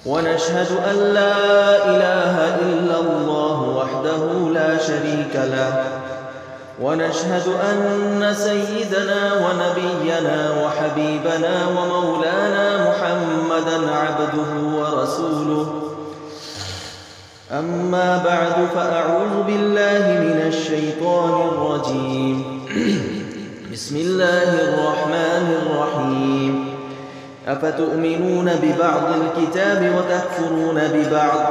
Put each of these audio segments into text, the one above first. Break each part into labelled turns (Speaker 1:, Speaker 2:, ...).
Speaker 1: ونشهد أن لا إله إلا الله وحده لا شريك له ونشهد أن سيدنا ونبينا وحبيبنا ومولانا محمدا عبده ورسوله. أما بعد فأعوذ بالله من الشيطان الرجيم. بسم الله الرحمن الرحيم. أفتؤمنون ببعض الكتاب وتكفرون ببعض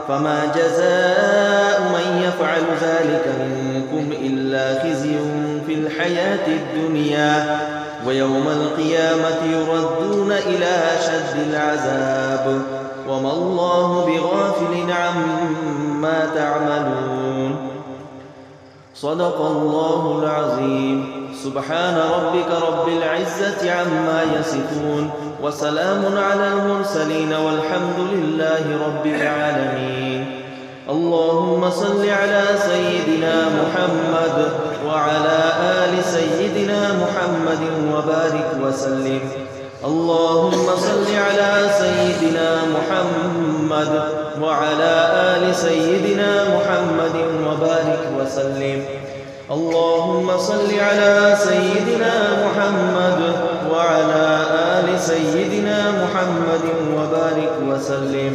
Speaker 1: فما جزاء من يفعل ذلك منكم إلا خزي في الحياة الدنيا ويوم القيامة يردون إلى أشد العذاب وما الله بغافل عما تعملون. صدق الله العظيم. سبحان ربك رب العزة عما يصفون وسلام على المرسلين والحمد لله رب العالمين. اللهم صل على سيدنا محمد وعلى آل سيدنا محمد وبارك وسلم. اللهم صل على سيدنا محمد وعلى آل سيدنا محمد وبارك وسلم. اللهم صل على سيدنا محمد وعلى آل سيدنا محمد وبارك وسلم.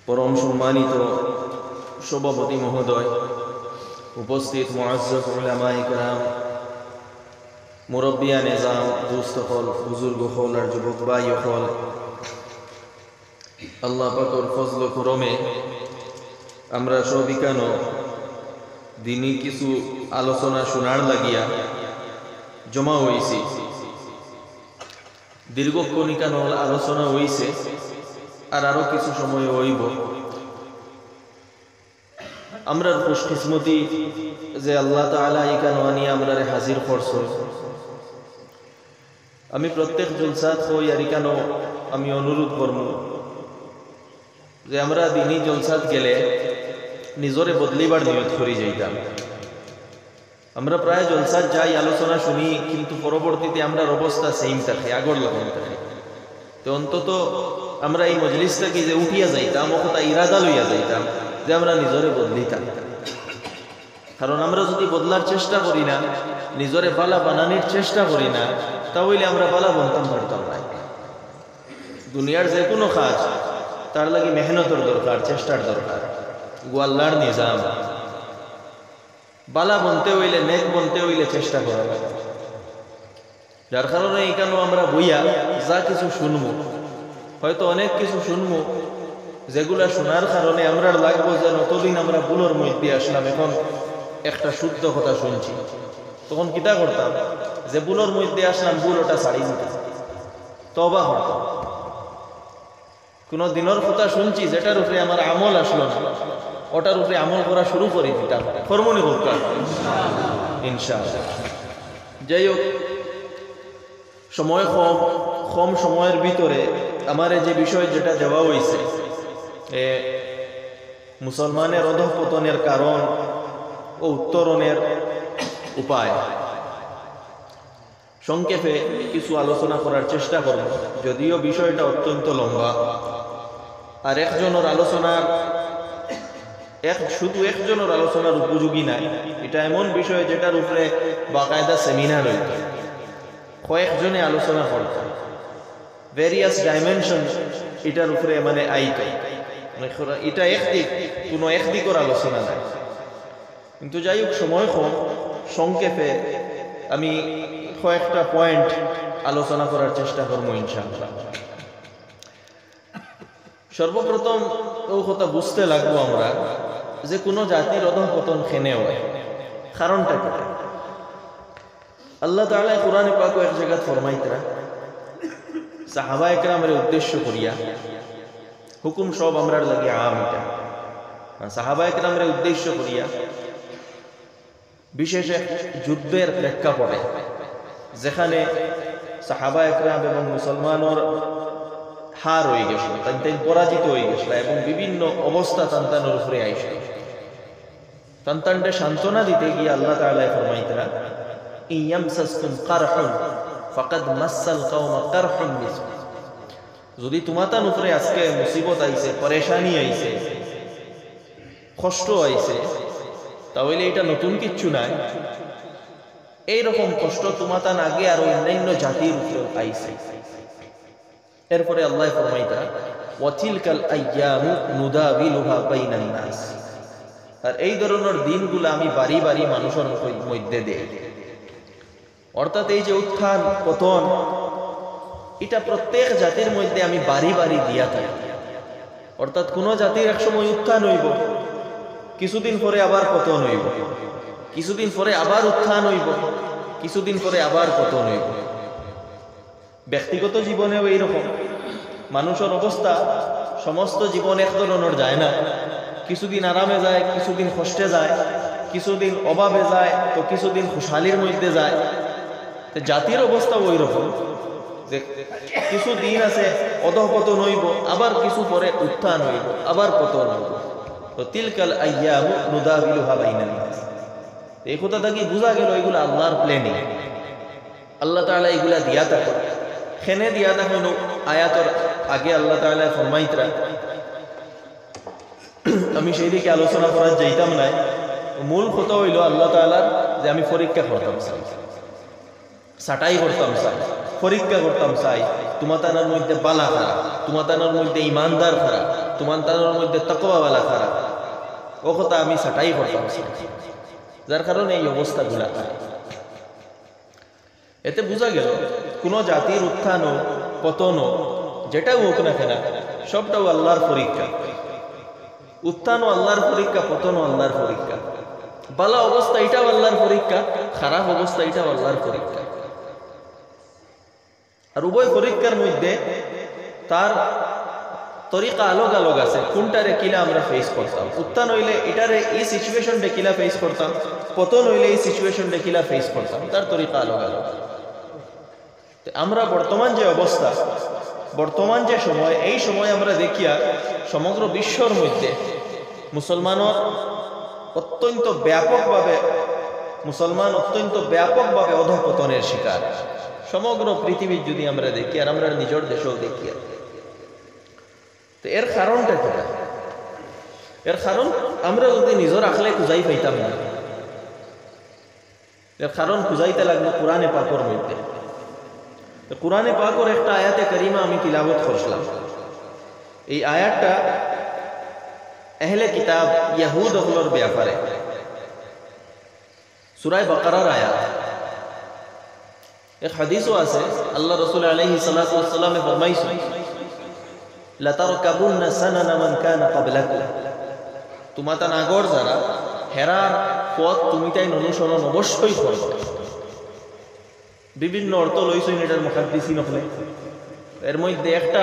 Speaker 1: পরম সম্মানিত সভাপতি মহোদয়, উপস্থিত মুআজ্জাজ উলামায়ে কেরাম, মুরব্বিয়া নিজাম, দুস্থ হল, বুজুর্গ হল আর যুবক ভাই হল, আল্লাহ পাকের ফজল করমে আমরা সবই কেন দিনই কিছু আলোচনা শোনার লাগিয়া জমা হয়েছি। দীর্ঘক্ষণ কেন আলোচনা হয়েছে আর আরো কিছু সময় হইব। আমরা খুশকিসমতি যে আল্লাহ তাআলা এখানে আনিয়ে আমরা হাজির করছে। আমি প্রত্যেক জলসাত হই আর কেন আমি অনুরোধ করব যে আমরা দিনই জলসাত গেলে নিজরে বদলিবার নিয়ত করি যাইতাম। আমরা প্রায় জলসাত যাই, আলোচনা শুনি, কিন্তু পরবর্তীতে আমরা অবস্থা সেম থাকে, আগর লাগান থাকে। তো অন্তত আমরা এই মজলিসটাকে যে উঠিয়া যাইতাম, ওটা ইরাদা লইয়া যাইতাম যে আমরা নিজরে বদলিতাম। কারণ আমরা যদি বদলার চেষ্টা করি না, নিজরে বালা বানানোর চেষ্টা করি না, তাহলে আমরা বালা বনতাম পারতাম না। দুনিয়ার যে কোনো কাজ তার লাগে মেহনতের দরকার, চেষ্টার দরকার। আল্লাহর নিজাম বালা বনতে হইলে, নেক বনতে হইলে চেষ্টা করা লাগে। যার কারণে এখানেও আমরা বইয়া যা কিছু শুনবো, হয়তো অনেক কিছু শুনবো যেগুলা শোনার কারণে আমরা লাগবো যে অতদিন আমরা ভুলের মধ্যে আসলাম, এখন একটা শুদ্ধ কথা শুনছি। তখন কিতা করতাম যে ভুলের মধ্যে আসলাম, ভুল ওটা ছাড়িয়ে দিতাম, তওবা করতাম। কোনো দিনের কথা শুনছি যেটার উপরে আমার আমল আসলো না, ওটার উপরে আমল করা শুরু করে দিতাম। কর্মনি করতাম ইনশাআল্লাহ। যাই হোক, সময় কম সময়ের ভিতরে আমার যে বিষয় যেটা দেওয়া হয়েছে, মুসলমানের অধঃপতনের কারণ ও উত্তরণের উপায়, সংক্ষেপে কিছু আলোচনা করার চেষ্টা করব। যদিও বিষয়টা অত্যন্ত লম্বা, আর একজনের আলোচনার শুধু একজনের আলোচনার উপযোগী নাই। এটা এমন বিষয় যেটার উপরে বাকায়দা সেমিনার হইত, কয়েকজনে আলোচনা করত, ভেরিয়াস ডাইমেনশন এটার উপরে মানে আইত। এটা একদিক, কোনো একদিকের আলোচনা নাই। কিন্তু যাই হোক, সময় কম, সংক্ষেপে আমি কয়েকটা পয়েন্ট আলোচনা করার চেষ্টা করবো ইনশাআল্লাহ। সর্বপ্রথম ও কথা বুঝতে লাগবো আমরা যে কোনো জাতির অধঃপতন কেনে হয়, কারণটা কি। আল্লাহ তাআলা কোরআনে পাক এক জায়গায় ফরমাইতরা, সাহাবায়ে কেরামের উদ্দেশ্য করিয়া, হুকুম সব আমরার লাগে আম, এটা সাহাবায়ে কেরামের উদ্দেশ্য করিয়া বিশেষ এক যুদ্ধের প্রেক্ষাপটে, যেখানে সাহাবায়ে কেরাম এবং মুসলমানের হার হয়ে গেছিল, তাই পরাজিত হয়ে গেছিল এবং বিভিন্ন অবস্থা তান্তানোর উপরে আইসল। তান্তানটা সান্ত্বনা দিতে গিয়ে আল্লাহ তাআলা ফরমাইতরা, ইয়ামসাসকুম কারহুন ফাকাদ মাসাল কওমা কারহুন মিসল। যদি তোমাতান উপরে আজকে মুসিবত আইছে, পরেশানি আইছে, কষ্ট আইছে, তাহলে এটা নতুন কিচ্ছু নাই। এইরকম কষ্ট তোমাতান আগে আর অন্যান্য জাতির উপরে আইছে। এরপরে আল্লাহ ফরমাইতা ওয়াতিলকাল আইয়ামু নুদাবিলুহা বাইনান নাস, আর এই ধরনের দিনগুলো আমি বাড়ি বাড়ি মানুষের মধ্যে দেই। অর্থাৎ এই যে উত্থান পতন, এটা প্রত্যেক জাতির মধ্যে আমি বাড়ি বাড়ি দিয়া থাকি। অর্থাৎ কোন জাতির একসময় উত্থান হইব, কিছুদিন পরে আবার পতন হইব, কিছুদিন পরে আবার উত্থান হইব, কিছুদিন পরে আবার পতন হইব। ব্যক্তিগত জীবনেও এইরকম মানুষের অবস্থা সমস্ত জীবন এক ধরনের যায় না। কিছুদিন আরামে যায়, কিছুদিন কষ্টে যায়, কিছুদিন অভাবে যায়, তো কিছুদিন খুশহালির মধ্যে যায়। জাতির অবস্থা ওই রকম যে কিছু দিন আছে অধঃপতন হইব, আবার কিছু পরে উত্থান হইব, আবার পতন হইব। তো তিলকাল আইয়ামু নুদাবিলুহা বাইনান নাস, এই কথাটা কি বোঝা গেল? এগুলো আল্লাহর প্ল্যানিং। আল্লাহ তাআলা এগুলা দিয়া থাকে, খেনে দিয়া থাকে। আয়াতর আগে আল্লাহ তাআলা ফরমাইতরা, আমি সেই দিকে আলোচনা করার যাইতাম না। মূল কথা হইল আল্লাহ তাআলার যে আমি পরীক্ষা করতাম চাই, ছাটাই করতাম চাই, পরীক্ষা করতাম চাই। তোমাতানোর মধ্যে বালা খারাপ, তোমাতানোর মধ্যে ইমানদার খারাপ, তোমাতানোর মধ্যে তাকওয়াওয়ালা খারাপ, ও কথা আমি ছাটাই করতাম চাই। যার কারণে এই অবস্থাগুলা। এতে বোঝা গেল কোন জাতির উত্থান ও পতন যেটাও হোক না কেন, সবটাও আল্লাহর পরীক্ষা। উত্থানও আল্লাহর পরীক্ষা, পতনও আল্লাহর পরীক্ষা। ভালো অবস্থা এটাও আল্লাহর পরীক্ষা, খারাপ অবস্থা এটাও আল্লাহর পরীক্ষা। আর উভয় পরীক্ষার মধ্যে তার তরিকা আলোক আলোক আছে, কোনটারে কিলা আমরা ফেস করতাম। উত্থান হইলে এটারে এই সিচুয়েশনটা কিলা ফেস করতাম, পতন হইলে এই সিচুয়েশনটা কিলা ফেস করতাম, তার তরিকা আলোক আলোক। আমরা বর্তমান যে অবস্থা, বর্তমান যে সময়, এই সময় আমরা দেখিয়া সমগ্র বিশ্বর মধ্যে মুসলমানের অত্যন্ত ব্যাপকভাবে অধঃপতনের শিকার। সমগ্র পৃথিবীর যদি আমরা দেখি, আর আমরা নিজের দেশেও দেখি, তো এর কারণটা কি? এর কারণ আমরা যদি নিজের আখলে খুঁজাই পাইতাম না, এর কারণ খুঁজাইতে লাগলো কোরআনে পাকের মধ্যে। কোরআনে পাকের একটা আয়াতে কারিমা আমি তিলাওয়াত করছিলাম। এই আয়াতটা আহলে কিতাব ইয়াহুদ হলোর ব্যাপারে, সূরা বাকারার আয়াত। এক হাদিসও আছে, আল্লাহ রাসূল আলাইহিস সালাতু ওয়াস সালাম ফরমাইছেন, লাতারকাবুন্না সানানা মান কানা ক্বাবলাকুম, তোমাদের আগর যারা হেরার পথ তুমি তাই অনুসরণ অবশ্যই করবে। বিভিন্ন অর্থ লইছেন এটার মুহাদ্দিসিন হলে। এর মধ্যে একটা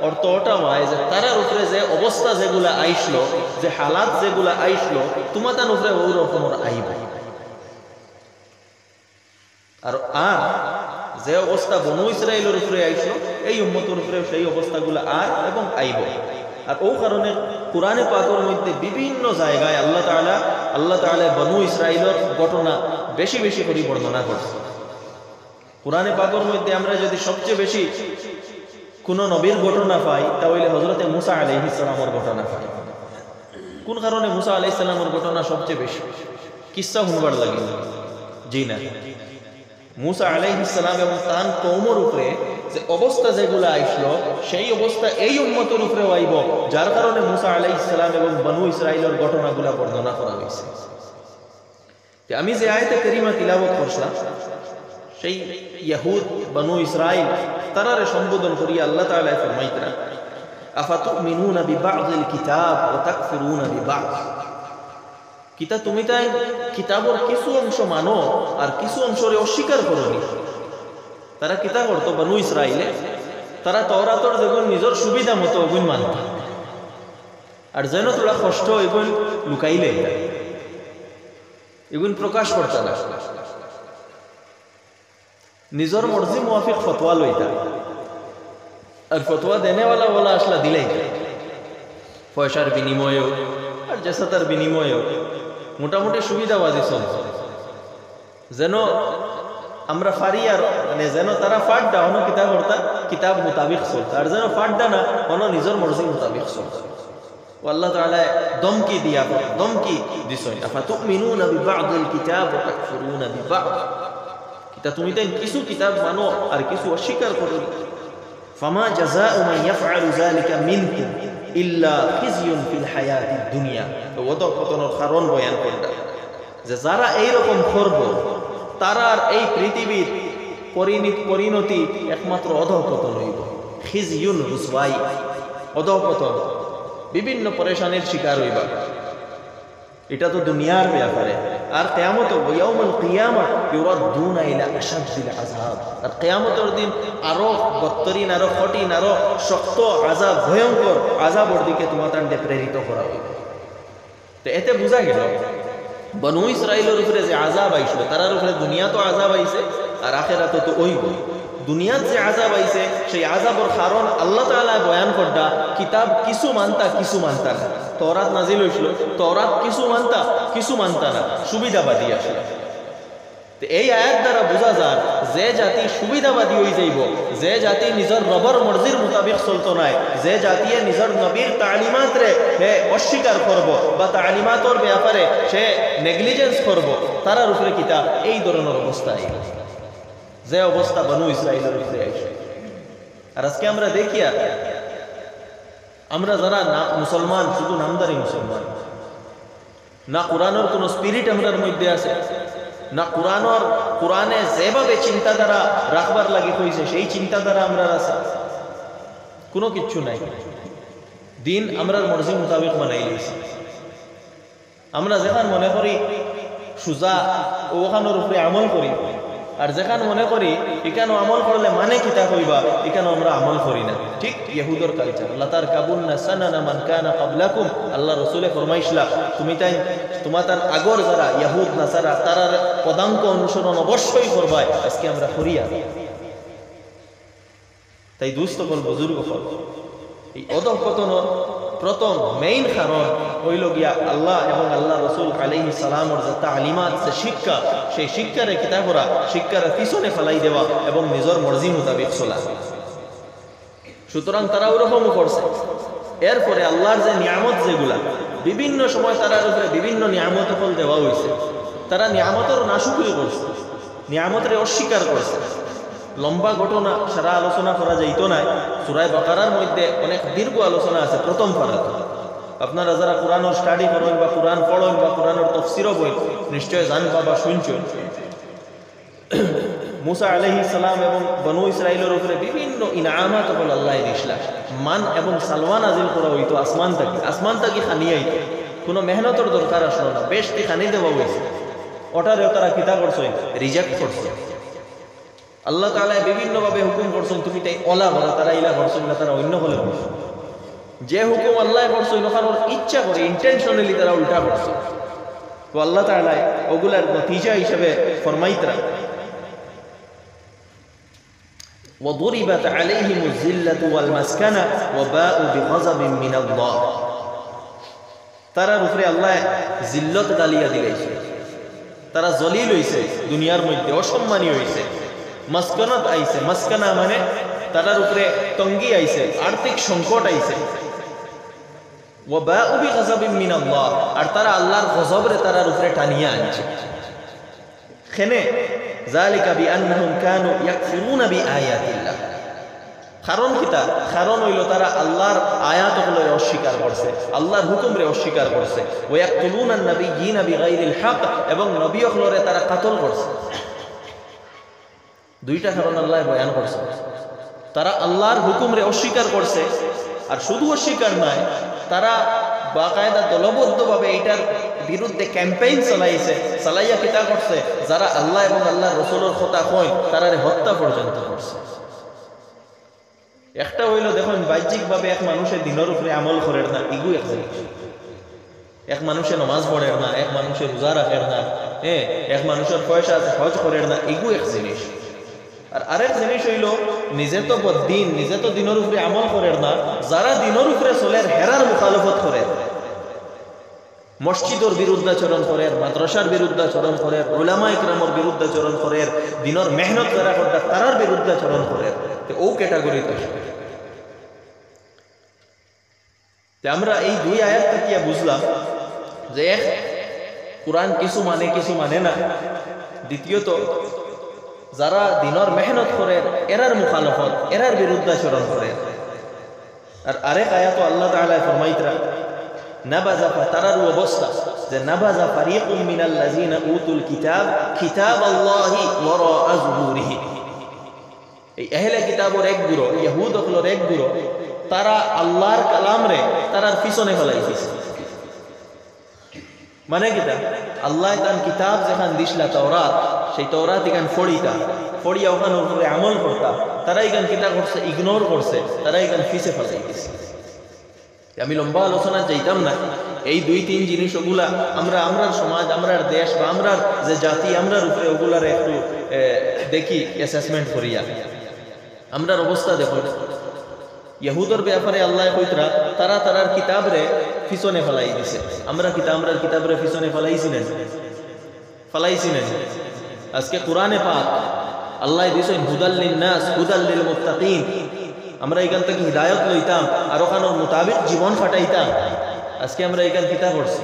Speaker 1: অর্থ ওটা হয় যে তারার উপরে যে অবস্থা যেগুলা আইসলো, যে হালাত যেগুলা আইসলো, তোমাদের উপরে ওই রকমের আইব। আর যে অবস্থা বনু ইসরাইলের উপরে আইসলো, এই উম্মতের উপরে সেই অবস্থাগুলো আর এবং আইব। আর ও কারণে কোরআনে পাকের মধ্যে বিভিন্ন জায়গায় আল্লাহ তাআলা বনু ইসরাইলের ঘটনা বেশি বেশি করে বর্ণনা করছে। কোরআনে পাকের মধ্যে আমরা যদি সবচেয়ে বেশি কোন নবীর ঘটনা পাই, তাহলে হযরতে মুসা আলাইহিস সালামের ঘটনা পাই। কোন কারণে মুসা আলাইহিস সালামের ঘটনা সবচেয়ে বেশি? কিসসা শুনবার লাগে? জি না, মুসা আলাইহিস সালাম এবং তার কওমের উপরে যে অবস্থা যেগুলো আইসলো, সেই অবস্থা এই উম্মতের উপরেও আইব, যার কারণে মুসা আলাইহিস সালাম এবং বনু ইসরাইলের ঘটনাগুলো বর্ণনা করা হয়েছে। আমি যে আয়াতে কারিমা তিলাওয়াত করছিলাম, সেই ইয়াহুদ বনু ইসরাইল তারারে সম্বোধন করিয়া আল্লাহ তাআলা ফরমাইতরা, আফাতুমিনুনা বিবা'দিল কিতাব ওয়া তাকফুরুনা বিবা'দ, কিতা তুমি তাই কিতাবের কিছু অংশ মানো আর কিছু অংশরে অস্বীকার করনি। তারা কিতা করতো বনু ইসরাইলে, তারা তাওরাতর যেগুন নিজের সুবিধা মতো ওগুন মানত, আর যেন তোরা কষ্ট এগুন লুকাইলে, এগুন প্রকাশ করতে না, নিজের মর্জি মুআফিক ফতোয়া লইতা, আর ফতোয়া দেনেওয়ালা ওলা আসলা দিলেই, পয়সার বিনিময়েও আর জেসাতার বিনিময়েও মোটামুটি সুবিধাবাদী চলছে, যেন আমরা ফারি আর মানে যেন তারা ফাট ডাউন কিতা করতা কিতাব মোতাবিক চলতো আর যেন ফাটদা না কোনো নিজের মর্জি মোতাবিক চলতো আল্লাহ তাআলা দমকি দিয়া দমকি দিছেন আফাতুমিনুনা বিবা'দিল কিতাব ওয়া তাকফুরুনা বিবা'দ কিতা তুমি তাই কিছু কিতাব মানো আর কিছু অস্বীকার করো ফামা জাযাউ মান ইয়াফআলু যালিকা মিনকুম ইল্লা খিজিয়ুন ফিল হায়াতিদ দুনিয়া তো অধঃপতনের কারণ বয়ান করলেন যে যারা এই রকম করব তারার এই পৃথিবীর পরিণতি একমাত্র অধঃপতন হইব খিজিয়ুন রুসওয়াই অধঃপতন বিভিন্ন পরেশানির শিকার হইবা এটা তো দুনিয়ার ব্যাপারে আর কিয়ামত ইয়াউমুল কিয়ামা ইউরাদুনা ইলা আশাদ্দিল আযাব আর কিয়ামতের দিন আরো বত্তরিন আরো কঠিন আরো শক্ত আযাব ভয়ঙ্কর আযাবের দিকে তোমাদের প্রেরিত করা হইবে তো এতে বোঝা গেল বনু ইসরাইলের উপরে যে আযাব আইছিল তার উপরে দুনিয়া তো আযাব আইছে আর আখিরাতে তো ওই দুনিয়াত যে আযাব আইছে সেই আযাবের কারণ আল্লাহ তাআলা বয়ান করডা কিতাব কিছু মানতা না তওরাত নাজিল হইছিল তওরাত কিছু মানতা না সুবিধাবাদী আসলে তো এই আয়াত দ্বারা বোঝা যায় যে জাতি সুবিধাবাদী হয়ে যাইব যে জাতি নিজের রবের মর্জির মোতাবেক চলতো নাই যে জাতি নিজের নবীর তালিমাত রে হে অস্বীকার করব বা তালিমাতর ব্যাপারে সে নেগলিজেন্স করব তার উপরে কিতাব এই ধরনের অবস্থা আইল যে অবস্থা বনু ইসরাইলের উপরে আইছে আর আজকে আমরা দেখি আমরা যারা না মুসলমান শুধু নামদারি মুসলমান না কোরআনের কোনো স্পিরিট আমরার মধ্যে আছে না কোরআনে যেভাবে চিন্তাধারা রাখবার লাগি হয়েছে সেই চিন্তাধারা আমরা আছে কোনো কিচ্ছু নাই দিন আমরার মর্জি মোতাবেক মানাই নিয়েছি আমরা যেখানে মনে করি সুজা ওখানোর উপরে আমল করি আর যেখানে মনে করি এখানে আমল করলে মানে কিতা কইবা এখানে আমরা আমল করি না ঠিক ইহুদর কালচার লাতার কাবুন্না সানানা মান কানা ক্বাবলাকুম আল্লাহ রাসূলে ফরমাইছিলা তুমি তাই তোমাদের আগর যারা ইহুদ নাসারা তারার পদাঙ্ক অনুসরণ অবশ্যই করবা আজকে আমরা করিয়া তাই দুস্থ বল বুজুর্গ হল এই অধঃপতন প্রথম মেইন কারণ হইল গিয়া আল্লাহ এবং আল্লাহ রসুল আলাইহিস সালামের যে তালিমাত যে শিক্ষা সেই শিক্ষারে কিতাবরা শিক্ষার পিছনে ফেলাই দেওয়া এবং নিজের মর্জি মোতাবেক চলা সুতরাং তারা ওরকম করছে এরপরে আল্লাহর যে নিয়ামত যেগুলা বিভিন্ন সময় তারার উপরে বিভিন্ন নিয়ামত ফল দেওয়া হয়েছে তারা নিয়ামতের নাশুকরি করছে নিয়ামতের অস্বীকার করছে লম্বা ঘটনা সারা আলোচনা করা যাইতো না সূরা বাকারার মধ্যে অনেক দীর্ঘ আলোচনা আছে প্রথম পারাতে আপনারা যারা কোরআনের স্টাডি করেন বা কোরআন পড়েন বা কোরআনের তাফসীরও বই নিশ্চয় জানবা বা শুনছেন মুসা আলাইহিস সালাম এবং বনু ইসরাইলের উপরে বিভিন্ন ইনামাত হল আল্লাহ দিছিলেন মান এবং সালওয়া নাজিল করা হইতো আসমান থেকে খানি আইতো কোনো মেহনতের দরকার আসলো না বেশি খানি দেওয়া হয়েছে ওটারেও তারা কিতা করছে রিজেক্ট করছে আল্লাহ তাআলা বিভিন্নভাবে হুকুম করছেন তুমি তাই ওলা বলো তারা ইলা করছেন না তারা অন্য হলে করছে যে হুকুম আল্লাহ করছেন ওখানে ইচ্ছা করে ইন্টেনশনালি তারা উল্টা করছে তো আল্লাহ তাআলা ওগুলার নতিজা হিসেবে ফরমাইতরা وضربت عليهم الذلة والمسكنة وباءوا بغضب من الله তারার উপরে আল্লাহ জিল্লত ডালিয়া দিয়েছে তারা জলিল হইছে দুনিয়ার মধ্যে অসম্মানী হইছে মাসকানাত আইছে মাসকানা মানে তারার উপরে তঙ্গি আইছে আর্থিক সংকট আইছে ওয়াবাউ বিগযাবিন মিনাল্লাহ আর তারা আল্লাহর গজবরে তারার উপরে টানিয়া আনছে খেনে যালিকা বিআন্নাহুম কানু ইয়াকফুরুনা বিআয়াতিল্লাহ কারণ কিতা কারণ হইল তারা আল্লাহর আয়াতগুলো অস্বীকার করছে আল্লাহর হুকুমরে অস্বীকার করছে ওয়া ইয়াকতুলুনান নাবিয়্যিনা বিগাইরিল হক এবং নবীগুলোরে তারা কতল করছে দুইটা কারণ আল্লাহ বয়ান করছে তারা আল্লাহর হুকুমরে অস্বীকার করছে আর শুধু অস্বীকার নয় তারা বাকায়দা দলবদ্ধভাবে এটার বিরুদ্ধে ক্যাম্পেইন চালাইয়া কিতা করছে যারা আল্লাহ এবং আল্লাহ রসুলের কথা কয় তারারে হত্যা পর্যন্ত করছে একটা হইল দেখুন বাহ্যিকভাবে এক মানুষের দিনের উপরে আমল করেন না ইগু এক জিনিস এক মানুষে নমাজ পড়েন না এক মানুষের রোজা রাখেন না এক মানুষের পয়সা আছে হজ করেন না ইগু এক জিনিস আর আরেক জিনিস হইল নিজে তো বদ্দিন নিজে তো দিনের উপরে আমল করেন না যারা দিনের উপরে চলে হেরার মুখালফত করে মসজিদের বিরুদ্ধাচরণ করে মাদ্রাসার বিরুদ্ধাচরণ করে উলামা ইকরামের বিরুদ্ধাচরণ করে দিনের মেহনত যারা করে তারার বিরুদ্ধাচরণ করে ও ক্যাটাগরিতে আসবে। আমরা এই দুই আয়াত থেকে বুঝলাম যে এক, কোরআন কিছু মানে না। দ্বিতীয়ত, যারা দিনের মেহনত করে এরার মুখালফত, এরার বিরুদ্ধাচরণ করে। আর আরেক আয়াত আল্লাহ তাআলা ফরমাইতরা নাবাযা, তারার অবস্থা যে নাবাযা ফারিকুম মিনাল্লাযিনা উতুল কিতাব কিতাবাল্লাহি ওয়ারাআ যুহুরিহি। এই আহলে কিতাবের এক গুরু, ইহুদ হলোর এক গুরু, তারা আল্লাহর কালাম রে তারার পিছনে ফেলাই দিয়েছে। মানে কিতা, আল্লাহ তান কিতাব যেখান দিসলা তাওরাত, সেই তাওরাত ইখান ফড়িয়া ওখানে উপরে আমল করতা, তারা ইখান কিতা করছে, ইগনোর করছে, তারা ইখান পিছে ফেলাই দিয়েছে। আমি লম্বা আলোচনা যাইতাম না। এই দুই তিন জিনিস ওগুলা আমরার সমাজ, আমরার দেশ বা আমরার যে জাতি, আমরার উপরে ওগুলার একটু দেখি, অ্যাসেসমেন্ট করিয়া আমরার অবস্থা দেখো। ইহুদের ব্যাপারে আল্লাহ কইতরা তারা তারার কিতাব রে পিছনে ফেলাই দিছে। আমরার কিতাব রে পিছনে ফেলাইছি না। আজকে কোরআনে পাক আল্লাহ দিছেন হুদাল লিন-নাস হুদাল লিল মুত্তাকিন। আমরা এখান থেকে হিদায়ত লইতাম আর ওখানোর মোতাবিক জীবন ফাটাইতাম। আজকে আমরা এখান কিতা করছি,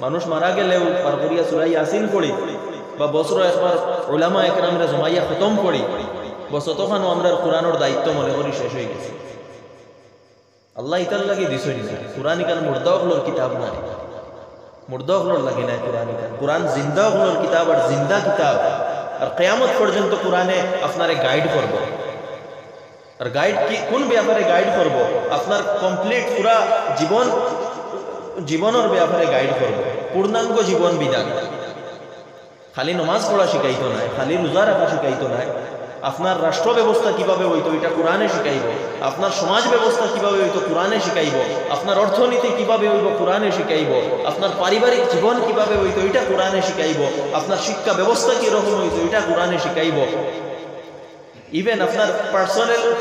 Speaker 1: মানুষ মারা গেলেও পার করিয়া সূরা ইয়াসিন পড়ি বা বছর একবার উলামা একরামরা জমাইয়া খতম করি, বছর তখনও আমরা কোরআনের দায়িত্ব মনে করি শেষ হয়ে গেছে। আল্লাহ ইতার লাগে দিছই না। কোরআন ইকান মুর্দাগুলোর কিতাব নাই, মুর্দাগুলোর লাগে নাই কোরআন ইকান। কোরআন জিন্দাগুলোর কিতাব, আর জিন্দা কিতাব। আর কিয়ামত পর্যন্ত কোরআনে আপনারে গাইড করব। আর গাইড কি, কোন ব্যাপারে গাইড করব? আপনার কমপ্লিট পুরা জীবনের ব্যাপারে গাইড করব, পূর্ণাঙ্গ জীবন বিধান। খালি নমাজ পড়া শিখাইতো নাই, খালি রোজা রাখা শিখাইতো নাই। আপনার রাষ্ট্র ব্যবস্থা কিভাবে হইতো এটা কোরআনে শিখাইব। আপনার সমাজ ব্যবস্থা কিভাবে হইতো কোরআনে শিখাইব। আপনার অর্থনীতি কিভাবে হইব কোরআনে শিখাইব। আপনার পারিবারিক জীবন কিভাবে হইতো এটা কোরআনে শিখাইব। আপনার শিক্ষা ব্যবস্থা কিরকম হইতো এটা কোরআনে শিখাইব। ইভেন আপনার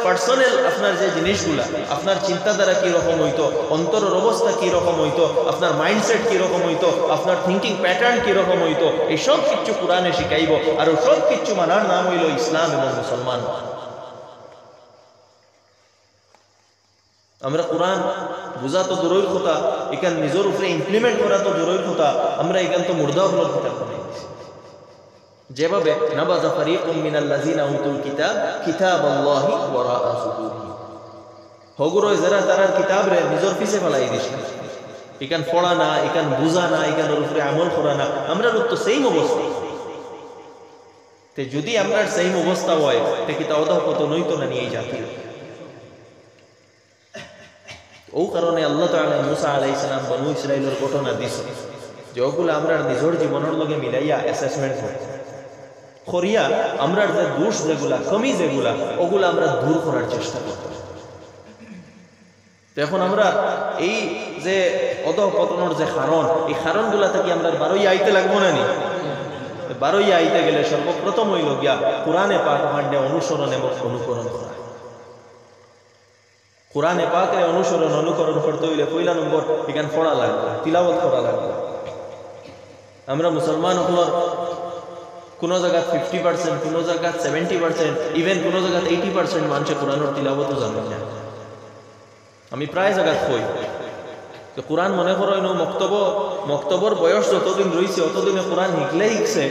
Speaker 1: পার্সোনাল আপনার যে জিনিসগুলা, আপনার চিন্তাধারা কিরকম হইতো, অন্তরের অবস্থা কিরকম হইতো, আপনার মাইন্ডসেট কিরকম হইতো, আপনার থিঙ্কিং প্যাটার্ন কিরকম হইতো, এই সব কিছু কোরআনে শিখাইব। আর ওই সব কিছু মানার নাম হইল ইসলাম এবং মুসলমান। আমরা কোরআন বুঝা তো দূরের কথা, এখান নিজের উপরে ইমপ্লিমেন্ট করা তো দূরের কথা, আমরা এখান তো মুর্দাগুলোর কিতাব বানাই যেভাবে নাবাযা ফারিকুম মিনাল্লাযিনা উতুল কিতাব কিতাবাল্লাহি ওয়ারাআ যুহুরিহি। হগুরো যারা তারার কিতাব রে নিজের পিছে ফেলাই দিস না, এখান পড়া না, এখান বুঝা না, এখানের উপরে আমল করা না। আমরা তো সেম অবস্থা। যদি আমরা সেম অবস্থা হয় তে কি তা কত নইতো না নিয়ে জাতি। ও কারণে আল্লাহ তাআলা মুসা আলাইহিস সালাম বনু ইসরাইলের ঘটনা দিছে, যে ওগুলো আমরা নিজের জীবনের লগে মিলাইয়া অ্যাসেসমেন্ট করিয়া আমরা যে দোষ যেগুলা, কমি যেগুলা, ওগুলা আমরা দূর করার চেষ্টা করব। এখন আমরা এই যে অধঃপতনের যে কারণ, এই কারণগুলা থেকে আমরা বারোই আইতে লাগবো না নি? বারোই আইতে গেলে সর্বপ্রথম হইল গিয়া কোরআনে পাক খণ্ডে অনুসরণ এবং অনুকরণ করা। কোরআনে পাকে অনুকরণ করতে হইলে পয়লা নম্বর এখানে পড়া লাগবে, তিলাওয়াত করা লাগবে। আমরা মুসলমান হলোর কোনো জায়গা 50%, কোনো জায়গা 70%, ইভেন কোনো জায়গা 80% মানুষে কোরআনের তিলাওয়াতও জানে না। আমি প্রায় জায়গা কই যে কোরআন মনে করো মক্তবর বয়স যতদিন রয়েছে অতদিনে কোরআন শিখছে,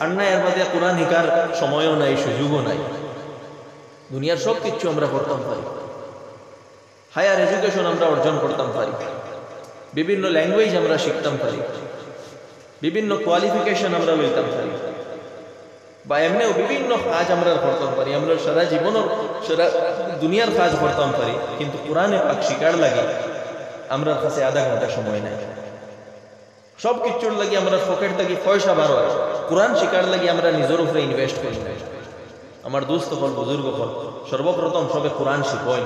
Speaker 1: আর না এর বাদে কোরআন শিকার সময়ও নাই, সুযোগও নাই। দুনিয়ার সব কিছু আমরা করতাম পারি, হায়ার এডুকেশন আমরা অর্জন করতাম পারি, বিভিন্ন ল্যাঙ্গুয়েজ আমরা শিখতাম পারি, বিভিন্ন কোয়ালিফিকেশন আমরা লইতাম পারি, বা এমনিও বিভিন্ন কাজ আমরা করতাম পারি। আমরা সারা জীবনের সারা দুনিয়ার কাজ করতাম পারি, কিন্তু কোরআনে পাক শিকার লাগে আমরা কাছে আধা ঘন্টা সময় নাই। সব কিছুর লাগি আমরা পকেট থেকে পয়সা বার হয়, কোরআন শিকার লাগি আমরা নিজের উপরে ইনভেস্ট করি না। আমার দোস্ত হল, বুজুর্গ হল, সর্বপ্রথম সবে কোরআন শিখয়,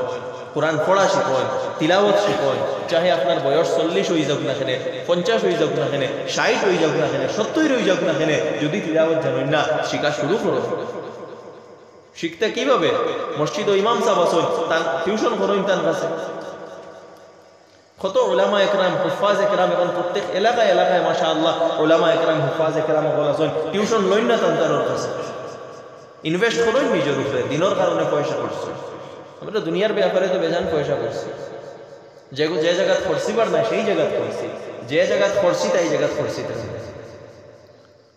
Speaker 1: কোরআন পড়া শিখয়, তিলাওয়াত শিখয়। চাহে আপনার বয়স 40 হয়ে যাক না কেন, 50 হয়ে যাক না কেন, 60 হয়ে যাক না কেন, 70 হয়ে যাক না কেন, যদি তিলাওয়াত জানেন না, শিখা শুরু করো। শিখতে কিভাবে? মসজিদ ও ইমাম সাহেব আসুন, তার টিউশন করুন তার কাছে। কত উলামা একরাম, হুফাজ একরাম, এবং প্রত্যেক এলাকায় মাশাআল্লাহ উলামা একরাম, হুফাজ একরাম বলাছেন, টিউশন লইন না তার কাছে। ইনভেস্ট করুন নিজের উপরে, দিনের কারণে পয়সা করছে। আমরা দুনিয়ার ব্যাপারে তো বেজান পয়সা করছি, যে জায়গা খরচিবার না সেই জায়গা করছি, যে জায়গা খরচি তাই জায়গা খরচি।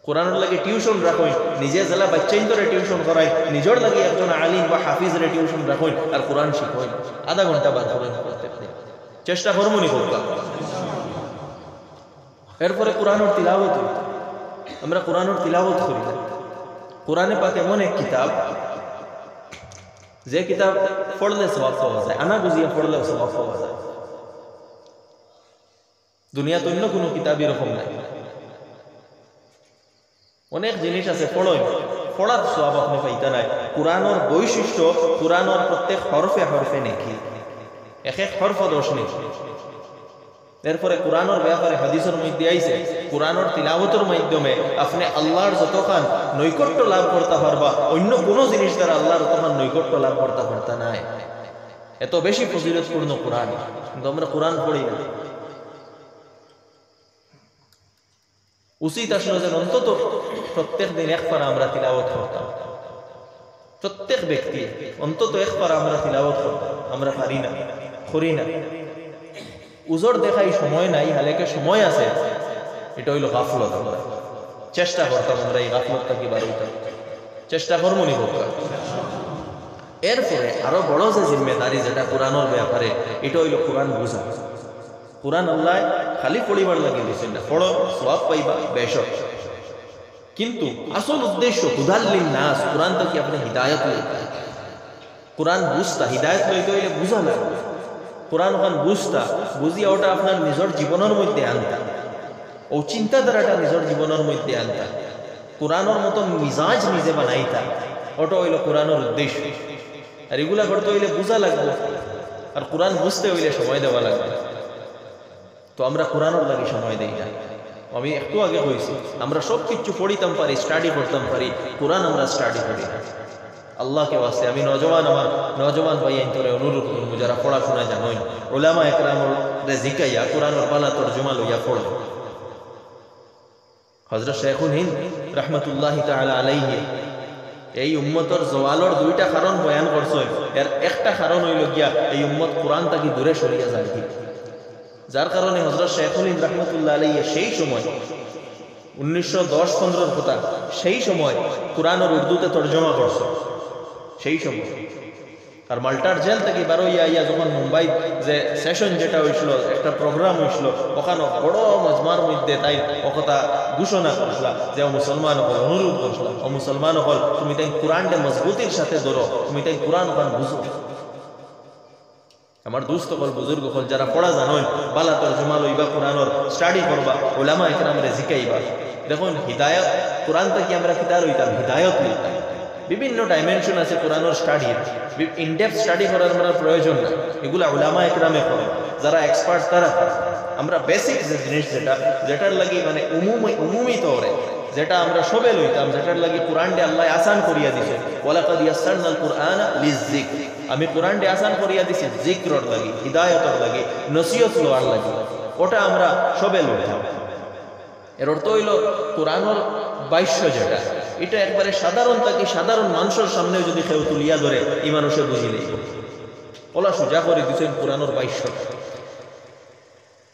Speaker 1: কোরআনের লাগে টিউশন রাখুন, নিজে জেলা বাচ্চাইন্তরে টিউশন করাই, নিজের লাগে একজন আলিম বা হাফিজরে টিউশন রাখুন আর কোরআন শিখুন, আধা ঘন্টা বার করেন প্রত্যেক দিন, চেষ্টা করবনি করবা। এরপরে কোরআনের তিলাওয়াত, আমরা কোরআনের তিলাওয়াত করি। কোরআনে পাক এমন এক কিতাব, যে কিতাব পড়লে সওয়াব পাওয়া যায়, আনা বুঝিয়ে পড়লে সওয়াব পাওয়া যায়। দুনিয়াতে অন্য কোনো কিতাব এরকম নাই। অনেক জিনিস আছে পড়ই, পড়ার সওয়াব আপনি পাইতে নাই। কোরআনের বৈশিষ্ট্য, কোরআনের প্রত্যেক হরফে হরফে নেকি, এক এক হরফ দোষ নেই। এরপরে কোরআনের ব্যাপারে হাদিসের মধ্যে আইছে, কোরআনের তিলাওয়াতের মাধ্যমে আপনি আল্লাহর যতখান নৈকট্য লাভ করতে পারবা, অন্য কোনো জিনিস দ্বারা আল্লাহর ততখান নৈকট্য লাভ করতে পারতা নাই। এত বেশি ফজিলতপূর্ণ কোরআন, কিন্তু আমরা কোরআন পড়ি না। উচিত আসলে যে অন্তত প্রত্যেক দিন এক পারা আমরা তিলাওয়াত করতাম, প্রত্যেক ব্যক্তি অন্তত এক পারা আমরা তিলাওয়াত করতাম। আমরা পারি না, করি না। উজোর দেখাই সময় নাই, হালেকে সময় আছে, এটা হইল গাফলত। আমরা চেষ্টা করতাম আমরা এই গাফলতটা কি বার হইতাম, চেষ্টা করবো নি করতাম। এরপরে আরো বড় যে জিম্মেদারি যেটা কোরআনের ব্যাপারে, এটা হইল কোরআন বুঝা। কোরআন আল্লাহ খালি পড়িবার লাগে দিয়েছেন না, পড়ো সওয়াব পাইবা বেশক, কিন্তু আসল উদ্দেশ্য হুদাল্লিন নাস, কোরআন তো কি আপনি হিদায়ত লইতে, কোরআন বুঝতা, হিদায়ত লইতে হইলে বুঝা লাগবে। কোরআন ওখান বুঝতা, বুঝিয়া ওটা আপনার নিজের জীবনের মধ্যে আনতা, ও চিন্তাধারাটা নিজের জীবনের মধ্যে আনতা, কোরআনের মতো মিজাজ নিজে বানাইতা, ওটা হইল কোরআনের উদ্দেশ্য। আর এগুলা করতে হইলে বুঝা লাগবে, আর কোরআন বুঝতে হইলে সময় দেওয়া লাগবে। তো আমরা কোরআনের লাগে সময় দেই না। আমি একটু আগে কইছি, আমরা সব কিছু পড়িতাম পারি, স্টাডি করতাম পারি, কোরআন আমরা স্টাডি করি না। আল্লাহকে ওয়াস্তে আমি আমার নজওয়ান ভাই তোরে অনুরোধ করবো, যারা পড়াশোনা জানোই, ওলামা একরামরে জিকাইয়া কোরআনের বালা তরজমা লইয়া পড়ো। হযরত শাইখুল হিন্দ রাহমাতুল্লাহি তাআলা আলাইহি এই উম্মতর জওয়ালর দুইটা কারণ বয়ান করছে। এর একটা কারণ হইল গিয়া এই উম্মত কোরআন থেকে দূরে সরিয়া যায়, যার কারণে হযরত শাইখুল হিন্দ রাহমাতুল্লাহ আলাইহি সেই সময় 1910-15 কথা, সেই সময় কোরআনের উর্দুতে তরজমা করছে সেই সময়। আর মাল্টার জেল থেকে বারোইয়া আইয়া যখন মুম্বাই যে সেশন যেটা হয়েছিল, একটা প্রোগ্রাম হয়েছিল, ওখানে বড় মজমার মধ্যে তাই ও কথা ঘোষণা করছিল যে ও মুসলমান হল, অনুরোধ করছিল, ও মুসলমান হল তুমি তাই কোরআনটা মজবুতির সাথে ধরো, তুমি তাই কোরআন ওখান বুঝো। আমার দোস্ত হল, বুজুর্গ হল, যারা পড়া জানোই, বালা তরজমা লইবা, কোরআনের স্টাডি করবা, ওলামা একরামরে জিকাইবা। দেখুন হিদায়ত, কোরআন থেকে আমরা কিতাব লইতাম, হিদায়ত লইতাম। বিভিন্ন ডাইমেনশন আছে কোরআনের স্টাডি, ইনডেপথ স্টাডি করার আমরা প্রয়োজন না, এগুলা উলামা একরামে করে, যারা এক্সপার্ট তারা। আমরা বেসিক যে জিনিস যেটার লাগি মানে উমুমি তরে যেটা আমরা সবে লইতাম, যেটার লাগি কোরআনটা আল্লাহ আসান করিয়া দিছে, ওয়ালাকাদ ইয়াসসারনাল কুরআনা লিযিকর, আমি কোরআনটা আসান করিয়া দিছি জিকরর লাগি, হিদায়াতর লাগি, নসিহত লওয়ার লাগি, ওটা আমরা সবে লইতাম। এর অর্থ হইল কোরআনের বাক্য যেটা, এটা একবারে সাধারণ থাকি, সাধারণ মানুষের সামনে যদি কেউ তুলিয়া ধরে এই মানুষের বুঝিলে ওলা সোজা করে দিচ্ছেন কোরআনের বাক্য।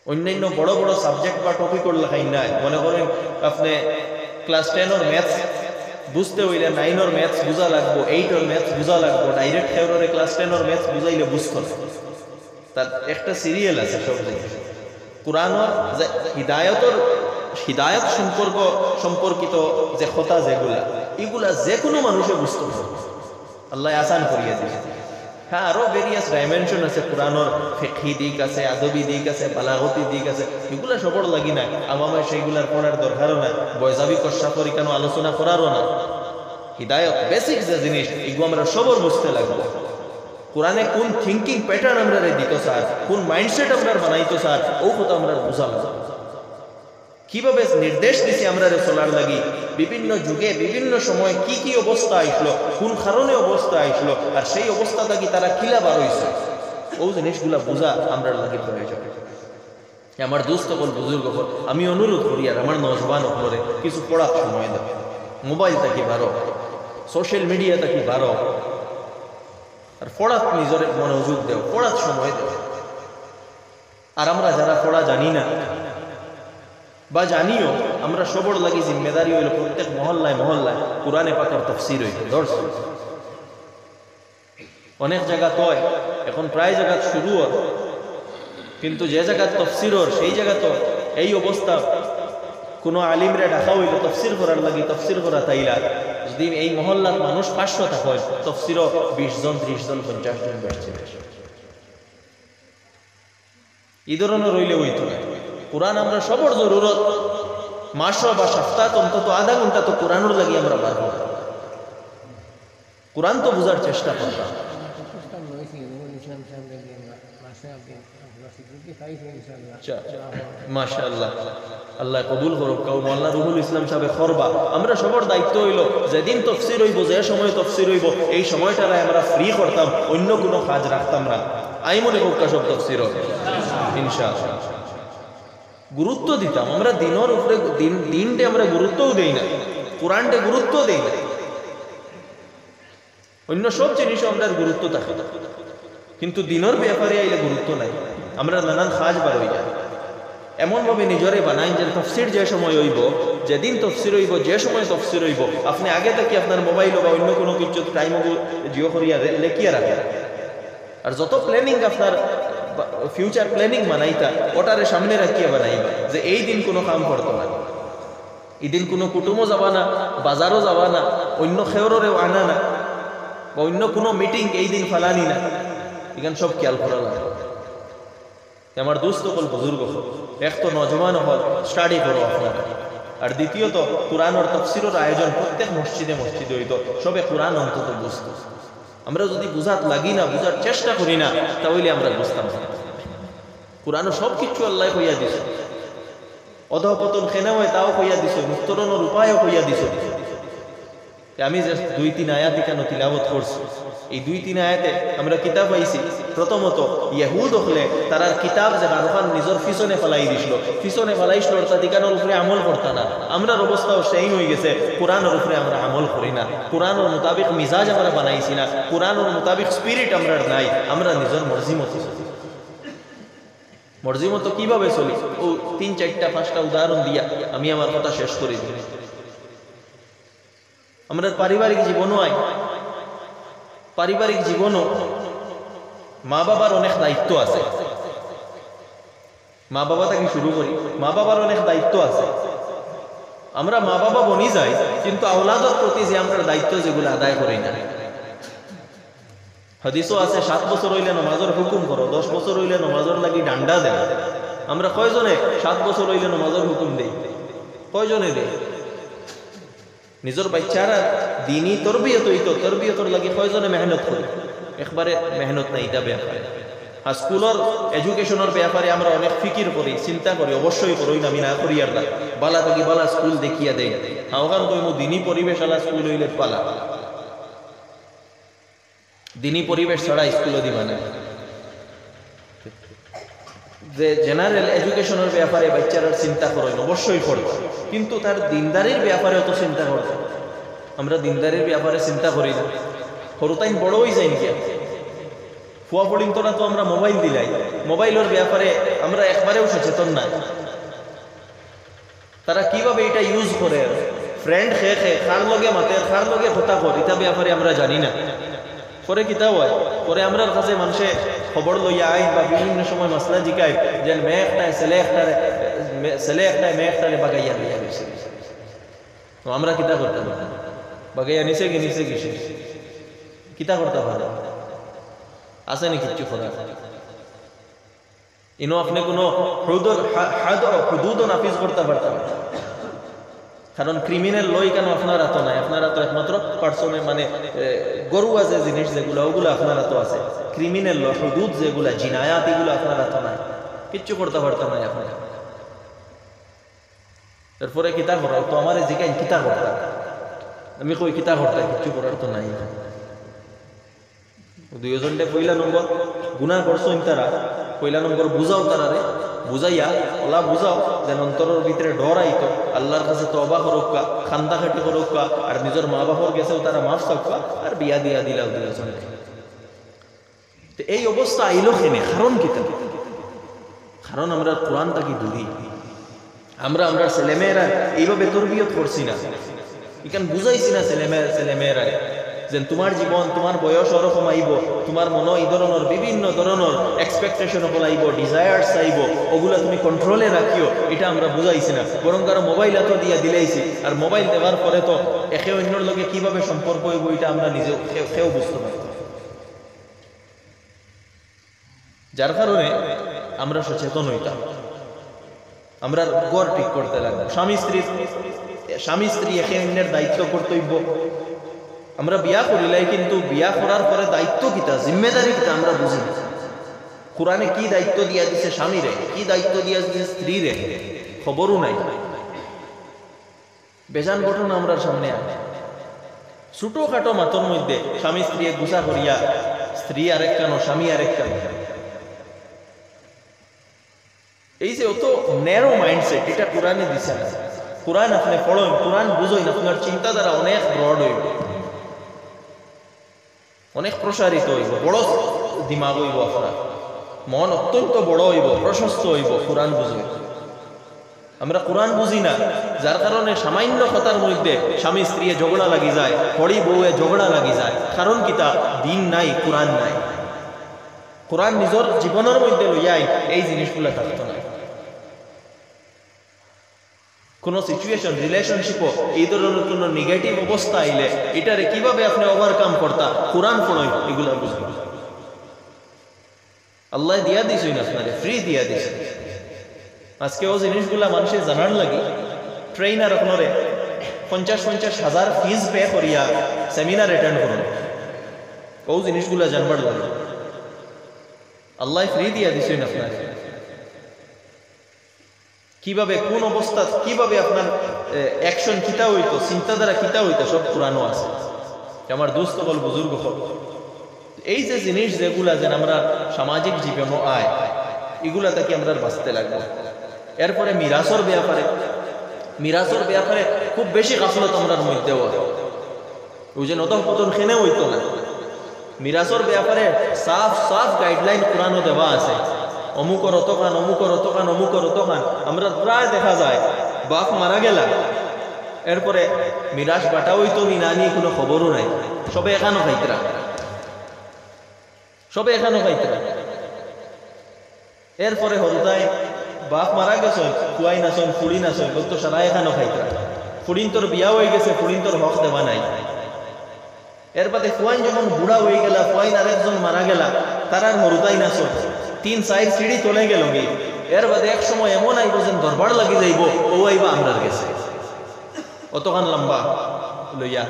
Speaker 1: অন্যান্য বড় বড় সাবজেক্ট বা টপিকর লেখাই নাই, মনে করেন আপনি ক্লাস 10 ম্যাথস বুঝতে হইলে 9 ম্যাথস বুঝা লাগবো, 8 ম্যাথস বুঝা লাগবো, ডাইরেক্ট কেউরে ক্লাস 10 ম্যাথস বুঝাইলে বুঝতো না। তার একটা সিরিয়াল আছে সব জিনিস। কোরআনের যে হিদায়ত সম্পর্কিত যে কথা যেগুলা, এগুলা যে কোনো মানুষে বুঝতে পারে, আল্লাহ আসান করিয়ে দিয়েছে। হ্যাঁ, আরো ভেরিয়াস ডাইমেনশন আছে কোরআনের, ফিকহি দিক আছে, আদবি দিক আছে, বালাগতি দিক আছে, এগুলা সবর লাগি না। আমার সেইগুলার পড়ার দরকারও না, বয়জাবি কষা করি কেন আলোচনা করারও না। হিদায়ত বেসিক যে জিনিস, এগুলো আমরা সবর বুঝতে লাগবো। কোরআনে কোন থিঙ্কিং প্যাটার্ন আমরা দিত স্যার, কোন মাইন্ডসেট আমরা বানাইতো স্যার, ও কথা আমরা বুঝা লাগবে। কিভাবে নির্দেশ দিছি আমরা চলার লাগি, বিভিন্ন যুগে বিভিন্ন সময় কি কি অবস্থা আইসলো, কোন কারণে অবস্থা আইসলো, আর সেই অবস্থা থাকি তারা কিলা বার হইছে, ও জিনিসগুলা বোঝা আমরা লাগি প্রয়োজন। আমার দোস্ত বল, বুজুর্গ বল, আমি অনুরোধ করি আর আমার নজওয়ান হলে কিছু পড়ার সময় দাও, মোবাইল থাকি বারো, সোশ্যাল মিডিয়া থাকি বারো আর পড়াত নিজের মনোযোগ দেও, পড়াত সময় দেও। আর আমরা যারা পড়া জানি না বা জানিও, আমরা সবর লাগি জিম্মেদারি হইল প্রত্যেক মহল্লায় মহল্লায় কোরআনে পাকের তাফসীর হইল দর্শ। অনেক জায়গা তো এখন প্রায় জায়গা শুরু হয়, কিন্তু যে জায়গা তাফসীর সেই জায়গা তো এই অবস্থা। কোনো আলিমরে ডাকা হইল তাফসীর করার লাগি, তাফসীর করা তাইলা যদি এই মহল্লার মানুষ 500 টাকা হয়, তাফসীরও 20 জন 30 জন 50 জন বেড়ছে। এই ধরনের রইলে হইতো না। কোরআন আমরা সবর জরুরত, মাসে বা সপ্তাহে অন্তত আধা ঘন্টা তো কোরআনের লাগি আমরা বার করব। কোরআন তো বোঝার চেষ্টা করতাম। মাশাআল্লাহ, আল্লাহ কবুল করুক। মাওলানা রুহুল ইসলাম সাহেব খরবা, আমরা সবার দায়িত্ব হইল যেদিন তাফসীর হইব, যে সময় তাফসীর হইব, এই সময়টারে আমরা ফ্রি করতাম, অন্য কোনো কাজ রাখতাম না। আই মনে হোক সব তাফসীর ইনশাআল্লাহ গুরুত্ব দিতাম। আমরা দিনের উপরে দিনটে আমরা গুরুত্বও দেই না, কোরআনটে গুরুত্ব দেই না, অন্য সব জিনিসও আমরা গুরুত্ব থাকে, কিন্তু দিনের ব্যাপারে আইলে গুরুত্ব নাই। আমরা নানান কাজ বার হয়ে যায়, এমনভাবে নিজরে বানাই যে তাফসীর যে সময় হইব, যেদিন তাফসীর হইব, যে সময় তাফসীর হইব, আপনি আগে থেকে আপনার মোবাইল বা অন্য কোনো কিছু টাইম জিও করিয়া লেখিয়া রাখেন। আর যত প্ল্যানিং আপনার ফিউচার প্ল্যানিং বানাইতা, ওটারে সামনে রাখিয়া বানাইবা যে এই দিন কোনো কাম করতো না, এই দিন কোনো কুটুমও যাবা না, বাজারও যাবা না, অন্য খেয়রেও আনা না, বা অন্য কোনো মিটিং এই দিন ফালানি না। এখানে সব খেয়াল করা লাগে। আমার দোস্ত হল, বুজুর্গ হল, এক তো নজওয়ান হল, স্টাডি করো আপনারা। আর দ্বিতীয়ত কোরআনের তাফসীরের আয়োজন প্রত্যেক মসজিদে মসজিদে হইত, সবে কোরআন অন্তত বুঝত। আমরা যদি বুঝাত লাগি না, বুঝার চেষ্টা করি না, তাহলে আমরা বুঝতাম না। কোরআনও সব কিছু আল্লাহ কইয়া দিছ, অধঃপতন কেন হয় তাও কইয়া দিছ, উত্তরণের উপায়ও কইয়া দিছ। আমি যে 2-3 আয়াত এখানে তিলাওয়াত করছি, এই 2-3 আয়াতে আমরা কিতাব পাইছি। প্রথমত ইহুদ হলে তার কিতাব যে বারোখান নিজের পিছনে ফেলাই দিছিল, পিছনে ফেলাইছিল, তাদিকানোর উপরে আমল করতা না। আমরার অবস্থাও সেই হয়ে গেছে, কোরআনের উপরে আমরা আমল করি না, কোরআনের মোতাবিক মিজাজ আমরা বানাইছি না, কোরআনের মোতাবিক স্পিরিট আমরা নাই, আমরা নিজের মর্জি মতো মর্জি মতো কিভাবে চলি। ও 3-4-5টা উদাহরণ দিয়া আমি আমার কথা শেষ করি দিই। আমরা পারিবারিক জীবনও আই, পারিবারিক জীবনও মা বাবার অনেক দায়িত্ব আছে। মা বাবা থেকে শুরু করি, মা বাবার অনেক দায়িত্ব আছে। আমরা মা বাবা বনি যাই, কিন্তু আওলাদের প্রতি যে আমরা দায়িত্ব যেগুলো আদায় করি না। হাদিসও আছে 7 বছর হইলে নমাজের হুকুম করো, 10 বছর হইলে নমাজের লাগি ডান্ডা দেয়। আমরা কয়জনে 7 বছর হইলে নমাজের হুকুম দেই? কয়জনে দেই? নিজের বাচ্চারা দিনই তরবিয়ত হইতো, তরবিয়তর লাগি কয়জনে মেহনত করি? একবারে মেহনত নাই। এটা ব্যাপারে আর স্কুলের এডুকেশনের ব্যাপারে আমরা অনেক ফিকির করি, চিন্তা করি, অবশ্যই করই না, আমি না করি। আর না বালা থাকি বালা স্কুল দেখিয়া দেয়, ওখান কইমু দিনই পরিবেশ আলা স্কুল হইলে পালা, দিনই পরিবেশ ছাড়া স্কুলও দিবা না। যে জেনারেল এডুকেশনের ব্যাপারে বাচ্চারা চিন্তা করেন, অবশ্যই করব, কিন্তু তার দিনদারির ব্যাপারে অত চিন্তা করব। আমরা দিনদারির ব্যাপারে চিন্তা করি না। সরুতাইন বড় হয়ে যায় নাকি ফুয়া পড়িন্তরা তো আমরা মোবাইল দিলাই, মোবাইলের ব্যাপারে আমরা একবারেও সচেতন না। তারা কিভাবে এটা ইউজ করে, ফ্রেন্ড খে খে খার লগে মাতে, খার লগে কথা কর, এটা ব্যাপারে আমরা জানি না। পরে কিতাও হয়, পরে আমরা কাছে মানুষে খবর লইয়া আইন বা বিভিন্ন সময় মশলা জিকায় যে মেয়ে একটায় ছেলে একটারে, ছেলে একটায় মেয়ে একটারে বাগাইয়া লইয়া গেছে। আমরা কিতা করতাম? বাগাইয়া নিচে কি নিচে গেছে, কিতা করতে পারে? আছে নি কিচ্ছু করা? ইনো আপনি কোনো হুদুদ নাফিজ করতে পারতাম, কারণ ক্রিমিনাল লই কেন আপনারা তো নাই। আপনারা তো একমাত্র পার্সনে মানে গরু আছে জিনিস যেগুলো, ওগুলো আপনারা তো আছে। ক্রিমিনাল ল, হুদুদ যেগুলো, জিনায়াত, এগুলো আপনারা তো নাই, কিচ্ছু করতে পারতাম না আপনারা। এরপরে কিতা করা তো আমার জিজ্ঞাসা কিতা করতাম, আমি কই কিতা করতাম, কিচ্ছু করার তো নাই। 2 জনটে পইলা নম্বর গুনাহ করছো তারা, পয়লা নম্বর বুঝাও তারারে, বুঝাইয়া ওলা বুঝাও যেন অন্তরের ভিতরে ডর আইতো, আল্লাহর কাছে তওবা করুকা, খান্দা খাটি করুকা, আর নিজের মা বাপর গেছেও তারা মাফ চাকা, আর বিয়া দিয়া দিলাও দিলাম। এই অবস্থা আইলো কেনে? কারণ কি? কারণ আমরা কোরআনটা কি দূরি, আমরা ছেলেমেয়েরা এইভাবে তরবিয়ত করছি না, এখানে বুঝাইছি না ছেলেমেয়েরা যে তোমার জীবন, তোমার বয়স ওরকম আইব, তোমার মনে এই ধরনের বিভিন্ন ধরনের এক্সপেকটেশন হল আইব, ডিজায়ার্স আইব, ওগুলা তুমি কন্ট্রোলে রাখিও, এটা আমরা বুঝাইছি না। বরং কারো মোবাইল এত দিয়া দিলেইছি, আর মোবাইল দেওয়ার পরে তো একে অন্যর লোকে কিভাবে সম্পর্ক হইব এটা আমরা নিজেও কেউ বুঝতে পারি। যার কারণে আমরা সচেতন হইতাম, আমরা গড় ঠিক করতে লাগবো। স্বামী স্ত্রী একে অন্যের দায়িত্ব কর্তব্য। আমরা বিয়া করিলাই, কিন্তু বিয়া করার পরে দায়িত্ব কিতা, জিম্মেদারি কিতা আমরা বুঝি না। কোরআনে কি দায়িত্ব দিয়া দিছে স্বামীরে, কি দায়িত্ব দিয়া দিছে স্ত্রীরে, খবরও নাই। বেজান ঘটনা আমরা সামনে আনে, ছোটখাটো মাতর মধ্যে স্বামী স্ত্রী গুছা করিয়া, স্ত্রী আরেক কেন, স্বামী আরেক কেন। এই যে অত ন্যারো মাইন্ডসেট, এটা কোরআনে দিছে না। কোরআন আপনি পড়েন, কোরআন বুঝেন, আপনার চিন্তাধারা অনেক ব্রড হইব, অনেক প্রসারিত হইব, বড় দিমাগ হইব, আপনার মন অত্যন্ত বড় হইব, প্রশস্ত হইব কোরআন বুঝবে। আমরা কোরআন বুঝি না, যার কারণে সামান্য কথার মধ্যে স্বামী স্ত্রী ঝগড়া লাগি যায়, হরি বউয়ে ঝগড়া লাগি যায়। কারণ কিতা? দিন নাই, কোরআন নাই। কোরআন নিজের জীবনের মধ্যে লইয়াই এই জিনিসগুলো থাকতো না। কোন সিচুয়েশন, রিলেশনশিপও এই ধরনের কোন নেগেটিভ অবস্থা আইলে এটারে কিভাবে আপনি ওভারকাম করতা, কোরআন পড়েন, এগুলা বুঝবেন। আল্লাহ দিয়া দিছেন আপনারে, ফ্রি দিয়া দিছেন। আজকে ও জিনিসগুলা মানুষের জানার লাগি ট্রেইনার আপনারে 50,000 ফিজ পে করিয়া সেমিনার অ্যাটেন্ড করুন, ও জিনিসগুলা জানবার লাগে। আল্লাহ ফ্রি দিয়া দিছেন আপনারে, কিভাবে কোন অবস্থা, কিভাবে আপনার অ্যাকশন কিতা হইতো, চিন্তাধারা কিতা হইতো, সব কোরআনও আছে। আমার দোস্ত হল, বুজুর্গ হল, এই যে জিনিস যেগুলা যেন আমরা সামাজিক জীবনও আয়, এগুলা থেকে আমরা বাঁচতে লাগবো। এরপরে মিরাসর ব্যাপারে খুব বেশি গাফলত আমরার মধ্যেও হয়। ওই যে নদন খেনে হইতো না, মিরাসর ব্যাপারে সাফ গাইডলাইন কোরআনও দেওয়া আছে। অমুকর অতখান, অমুকর অতখান, অমুকর অতখান। আমরা প্রায় দেখা যায় বাপ মারা গেলা, এরপরে মিরাস বাটা হইতো নি না নিয়ে কোনো খবরও নাই, সবে এখানো খাইতরা। এরপরে হরদায় বাপ মারা গেছে, কুয়াই নাচন, ফুড়ি নাচন, তো সারা এখানো খাইতরা। ফুড়িন তোর বিয়া হয়ে গেছে, ফুড়িন তোর হক দেওয়া নাই। এর বাদে ফুয়াইন যখন বুড়া হয়ে গেলা, ফুয়াইন আরেকজন মারা গেলা, তারার হরুদাই নাচন 3-4 সিঁড়ি চলে গেল গিয়ে। এর বাদে এক সময় এমন আইব যেন দরবার লাগি যাইব, ও আইবা আমরার গেছে অতখান লম্বা লইয়া,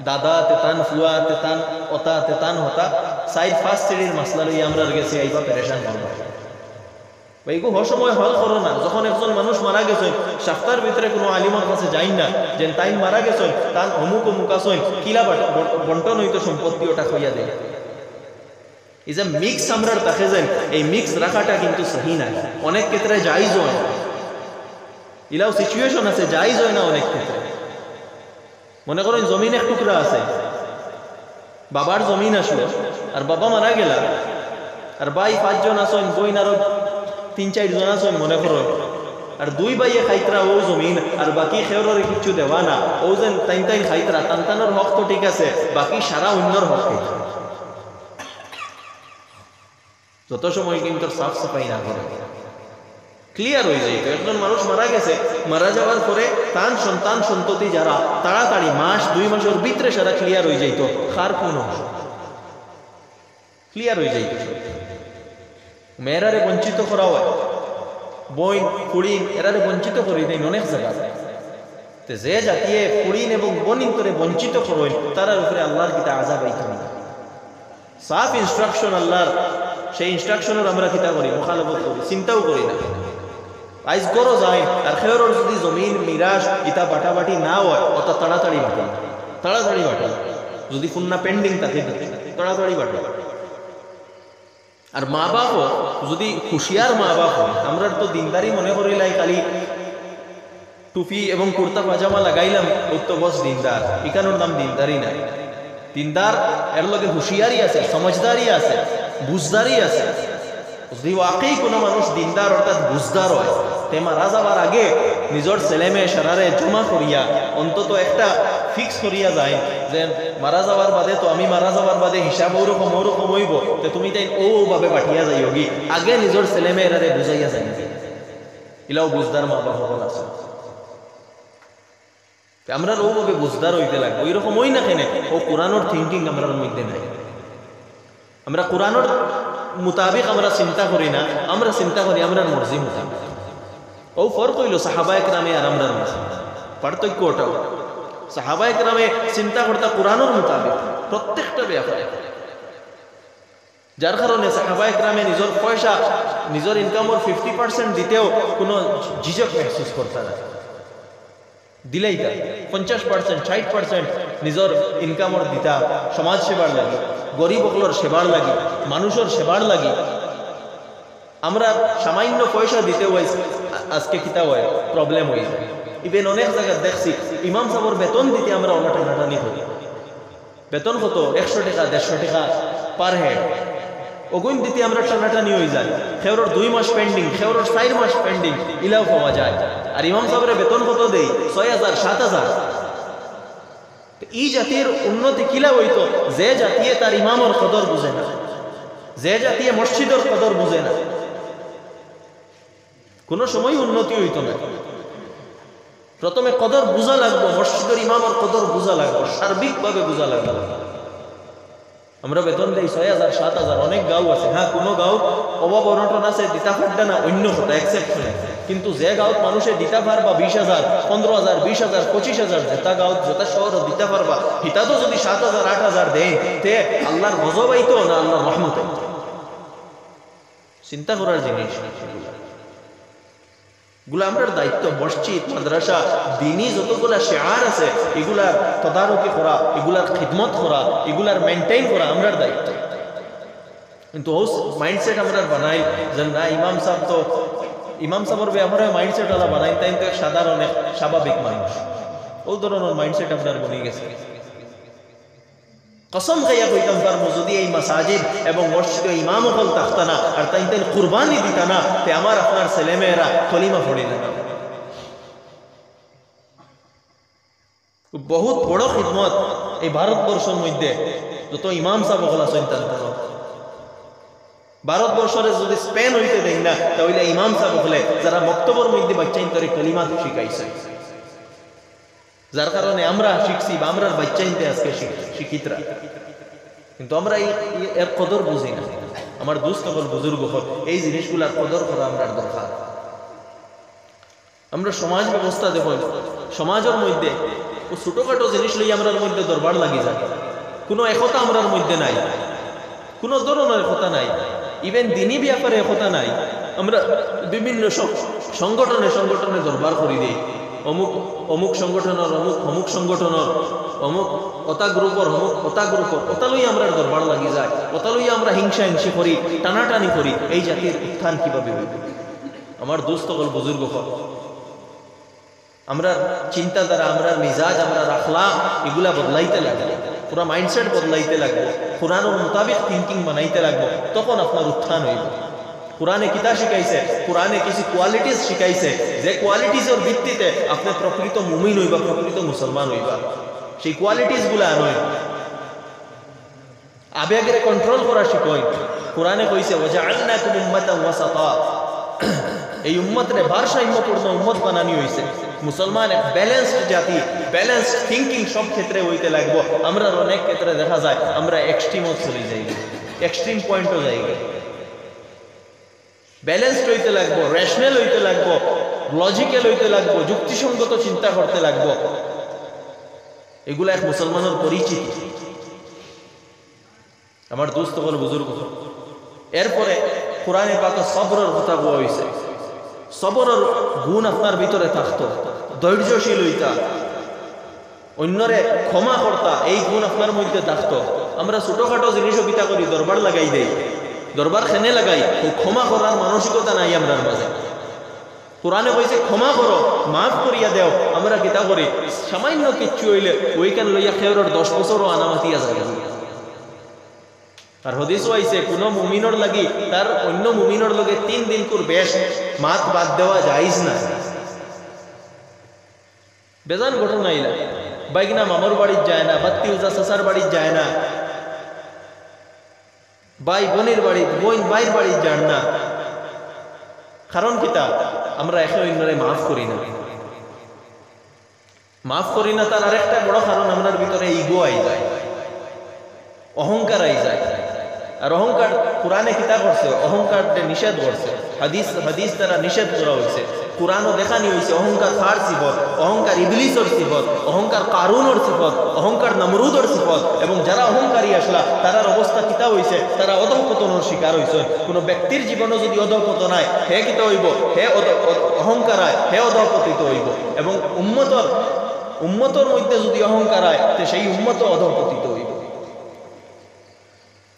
Speaker 1: দাদা তেতান, ফুয়া তেতান, অতা তেতান হতা, 4-5 সিঁড়ির মাসলা লইয়া আমরার গেছে, আইবা পেরেশান করবা। এইগু হর সময় হল করো না। যখন একজন মানুষ মারা গেছেন, সপ্তাহের ভিতরে কোনো আলিমার কাছে যাই না যে তাই মারা গেছেন, তার অমুক আসেন, কিলা বন্টন হইতো সম্পত্তি, ওটা হইয়া দেয়। এই যে মিক্স আমরা দেখে যান, এই মিক্স রাখাটা কিন্তু সহি নাই। অনেক ক্ষেত্রে জাইজ হয়, ইলাও সিচুয়েশন আছে, জাইজ হয় না অনেক ক্ষেত্রে। মনে করেন জমিন এক টুকরা আছে, বাবার জমিন আসলো, আর বাবা মারা গেলা, আর ভাই 5 জন আসেন, বইন আরো 3-4 জন আসেন মনে করো, আর 2 ভাইয়ে খাইতরা ও জমিন, আর বাকি খেওরের কিছু দেওয়া না, ও যেন তাইন খাইতরা, তান্তানোর হক তো ঠিক আছে, বাকি সারা অন্যর হক। যত সময় কিন্তু সাফ সাফাই না করে, ক্লিয়ার হয়ে যায়। একজন মানুষ মারা গেছে, মারা যাওয়ার পরে তার সন্তান সন্ততি যারা, তাড়াতাড়ি 1-2 মাসের ভিতরে সারা ক্লিয়ার হয়ে যাইতো, কার কোন ক্লিয়ার হয়ে যাইত। মেয়েরারে বঞ্চিত করা হয়, বইন ফুড়িন এরারে বঞ্চিত করে দেয় অনেক জায়গায়। যে জাতিয়ে ফুড়িন এবং বনিন করে বঞ্চিত করেন, তার উপরে আল্লাহর কিতা আযাব আইতো না। সাফ ইনস্ট্রাকশন আল্লাহর, সেই ইনস্ট্রাকশনের আমরা কিতা করি, মুখালফত করি, চিন্তাও করি না। আইজ করো যায়, আর খেয়রর যদি জমিন মিরাস ইতা বাটাবাটি না হয়, অত তাড়াতাড়ি বাটে, যদি ফুন্না পেন্ডিং থাকে তাড়াতাড়ি বাটে। আর মা বাপও যদি হুঁশিয়ার মা বাপ হয়, আমরা তো দিনদারি মনে করিলাই খালি টুপি এবং কুর্তা পাজামা লাগাইলাম ওই তো বস দিনদার, এখানোর নাম দিনদারি নাই। দিনদার এর লগে হুঁশিয়ারি আছে, সমঝদারি আছে, বুঝদারি আছে। যদি ওয়াকেই কোনো মানুষ দিনদার অর্থাৎ বুঝদার হয়, তে মারা যাবার আগে নিজের ছেলেমে সারারে জমা করিয়া অন্তত একটা ফিক্স করিয়া যায় যে মারা যাওয়ার বাদে তো আমি মারা যাওয়ার বাদে হিসাব ওরকম হইব, তো তুমি তাই ওভাবে পাঠিয়া যাইও কি আগে নিজের ছেলেমে এরারে বুঝাইয়া যাই। ইলাও বুঝদার মা বাবা সকল আছে, আমরা ওভাবে বুঝদার হইতে লাগবো। ওইরকম ওই না কেন ও কোরআনোর থিঙ্কিং আমরা মধ্যে নাই। আমরা কোরআনোর মোতাবিক আমরা চিন্তা করি না, আমরা চিন্তা করি আমরা মর্জি মোতাবিক। ও ফরক হইল সাহাবা একরামে আর আমরার মাঝে পার্থক্য ওটাও। সাহাবা একরামে চিন্তা করতা কোরআনোর মোতাবিক প্রত্যেকটা ব্যাপারে, যার কারণে সাহাবা একরামে নিজের পয়সা নিজের ইনকামের 50% দিতেও কোনো ঝিঝক মেহসুস করতে না, দিলেই তা 50% 60% নিজের ইনকামের দিতা সমাজ সেবার লাগে, গরিব অকলর সেবার লাগে, মানুষের সেবার লাগে। আমরা সামান্য পয়সা দিতে হয় আজকে কিতা হয় প্রবলেম হয়ে যায়। ইভেন অনেক জায়গায় দেখছি ইমাম সাহেবের বেতন দিতে আমরা অনাটানাটানি করি। বেতন কত 100 টাকা 150 টাকা পার হেড, ওগুন দিতে আমরা টানাটানি হয়ে যায়। খেওরের 2 মাস পেন্ডিং, খেওরের 4 মাস পেন্ডিং, ইলাও পাওয়া যায়। আর ইমাম সাহেবের বেতন কত দেই 6000 7000। এই জাতির উন্নতি কিলা হইতো যে জাতিয়ে তার ইমামের কদর বুঝে না, যে জাতিয়ে মসজিদের কদর বুঝে না, কোনো সময় উন্নতি হইতো না। প্রথমে কদর বুঝা লাগবো, মসজিদের ইমামের কদর বুঝা লাগবো, সার্বিকভাবে বুঝা লাগবো। আমরা বেতন দেই 6000 7000, অনেক গাঁও আছে, হ্যাঁ কোনো গাঁও অভাব অনটন আছে দিতা পারবে না, অন্য কথা এক্সেপশন। কিন্তু যে গাঁত মানুষে দিতা পারবা 20000 15000 20000 25000, যেটা গাঁত যেটা শহর দিতা পারবা হিতা তো যদি 7000 8000 দেয় তে আল্লাহর গজব আইতো না আল্লাহর রহমত আইতো? চিন্তা করার জিনিস গুলা। আমরার দায়িত্ব মসজিদ মাদ্রাসা দিনী যতগুলা শেয়ার আছে এগুলার তদারকি করা, এগুলার খিদমত করা, এগুলার মেনটেইন করা আমরার দায়িত্ব। কিন্তু ও মাইন্ডসেট আমরা বানাই যে না ইমাম সাহেব তো ইমাম সাহেবের ব্যাপারে মাইন্ডসেট আলা বানাই, তাই তো এক সাধারণ স্বাভাবিক মানুষ, ও ধরনের মাইন্ডসেট আপনার বনে গেছে। কসম খাইয়া কইতাম পারবো যদি এই মাসাজিদ এবং মসজিদে ইমাম হল থাকতা না আর তাই কুরবানি দিতা না, তে আমার আপনার ছেলেমেয়েরা কলিমা পড়িল না। বহুত বড় খিদমত এই ভারতবর্ষের মধ্যে যত ইমাম সাহেব হল চিন্তা করো। ভারতবর্ষের যদি স্পেন হইতে দেয় না তাহলে ইমাম সাহেব হলে যারা বক্তব্যের মধ্যে বাচ্চাইন্তরে কলিমা শিখাইছে, যার কারণে আমরা শিখছি বা আমরা বাচ্চাইনতে আজকে শিক্ষিতরা। কিন্তু আমরা এর কদর বুঝি না। আমার দুস্থ হল বুজুর্গ হল এই জিনিসগুলার কদর করা আমরা দরকার। আমরা সমাজ ব্যবস্থা দেখো, সমাজের মধ্যে ও ছোটখাটো জিনিস লই আমরার মধ্যে দরবার লাগি যায়, কোনো একতা আমরার মধ্যে নাই, কোনো ধরনের একতা নাই। ইভেন দিনী ব্যাপারে একতা নাই। আমরা বিভিন্ন সংগঠনে দরবার করি দিই, অমুক সংগঠনের অমুক সংগঠনের অমুক ওতা গ্রুপর অমুক ওতা গ্রুপর, ওতা লই আমরা দরবার লাগি যায়, ওতা লই আমরা হিংসা করি, টানাটানি করি। এই জাতির উত্থান কিভাবে হইব? আমার দুস্থ হল বুজুর্গ হল, আমরা চিন্তাধারা, আমরা মিজাজ, আমরা আখলাক এগুলা বদলাইতে লাগবে, পুরা মাইন্ডসেট বদলাইতে লাগবে, কোরআনের মোতাবেক থিঙ্কিং বানাইতে লাগবে, তখন আপনার উত্থান হইব। কোরআনে কিতা শিখাইছে? কোরআনে কিছু কোয়ালিটিস শিখাইছে, যে কোয়ালিটিসের ভিত্তিতে আপনি প্রকৃত মুমিন হইবা, প্রকৃত মুসলমান হইবা। সেই কোয়ালিটিস গুলা আনয়, আবেগের কন্ট্রোল করা শিখয়। কোরআনে কইছে ওয়াজআলনাকুম উম্মাতান ওয়াসাতা, এই উম্মতরে ভারসাম্যপূর্ণ উম্মত বানানি হইছে। মুসলমান এক ব্যালেন্সড জাতি, ব্যালেন্সড থিঙ্কিং সব ক্ষেত্রে হইতে লাগবো। আমরা অনেক ক্ষেত্রে দেখা যায় আমরা এক্সট্রিমও চলে যাই, এক্সট্রিম পয়েন্টও যাই। ব্যালেন্সড হইতে লাগবো, রেশনাল হইতে লাগবো, লজিক্যাল হইতে লাগবো, যুক্তিসঙ্গত চিন্তা করতে লাগবো। এগুলা এক মুসলমানের পরিচিতি। আমার দোস্ত বল বুজুর্গ। এরপরে কোরআনে পাকে সবরের কথা বলা হয়েছে। সবরের গুণ আপনার ভিতরে থাকতো, ধৈর্যশীল হইতা, অন্যরে ক্ষমা করতা, এই গুণ আপনার মধ্যে থাকতো। আমরা ছোটখাটো জিনিসও পিতা করি, দরবার লাগাই দেই, দরবার খেনে লাগাই ও ক্ষমা করার মানসিকতা নাই আমরার মাঝে। কোরআনে কইছে ক্ষমা করো, মাফ করিয়া দেও। আমরা কিতা করি, সামান্য কিচ্ছু হইলে ওইখান লইয়া খেয়রর 10 বছরও আনামাতিয়া যায়। আর হাদিসও আইছে কোন মুমিনর লাগি তার অন্য মুমিনর লগে 3 দিন কুর বেশ মাত বাদ দেওয়া জায়েজ না। বেজান ঘটনা আইলা, বাইগনা মামুর বাড়ির যায় না, বাত্তি উজা চাচার বাড়ির যায় না, ভাই বোনের বাড়ি, বোন ভাইয়ের বাড়ির যান না। কারণ কিতা, আমরা একে অন্যরে মাফ করি না। মাফ করি না তার আরেকটা বড় কারণ, আমরা ভিতরে ইগো আই যায়, অহংকার আই যায়। আর অহংকার কোরআনে কিতা করছে, অহংকার নিষেধ করছে, হাদিস দ্বারা নিষেধ করা হয়েছে, কোরআনও দেখানি হয়েছে। অহংকার কার সিফত? অহংকার ইবলিসের সিফত, অহংকার কারুনের সিফত, অহংকার নমরুদের সিফত। এবং যারা অহংকারী আসলা তারার অবস্থা কিতা হয়েছে, তারা অধঃপতনের শিকার হয়েছে। কোনো ব্যক্তির জীবনে যদি অধঃপতন হয়, হে কিতা হইব, হে অহংকার হয়, হে অধঃপতিত হইব। এবং উম্মতর মধ্যে যদি অহংকার হয়, তো সেই উম্মত অধঃপতিত হইব।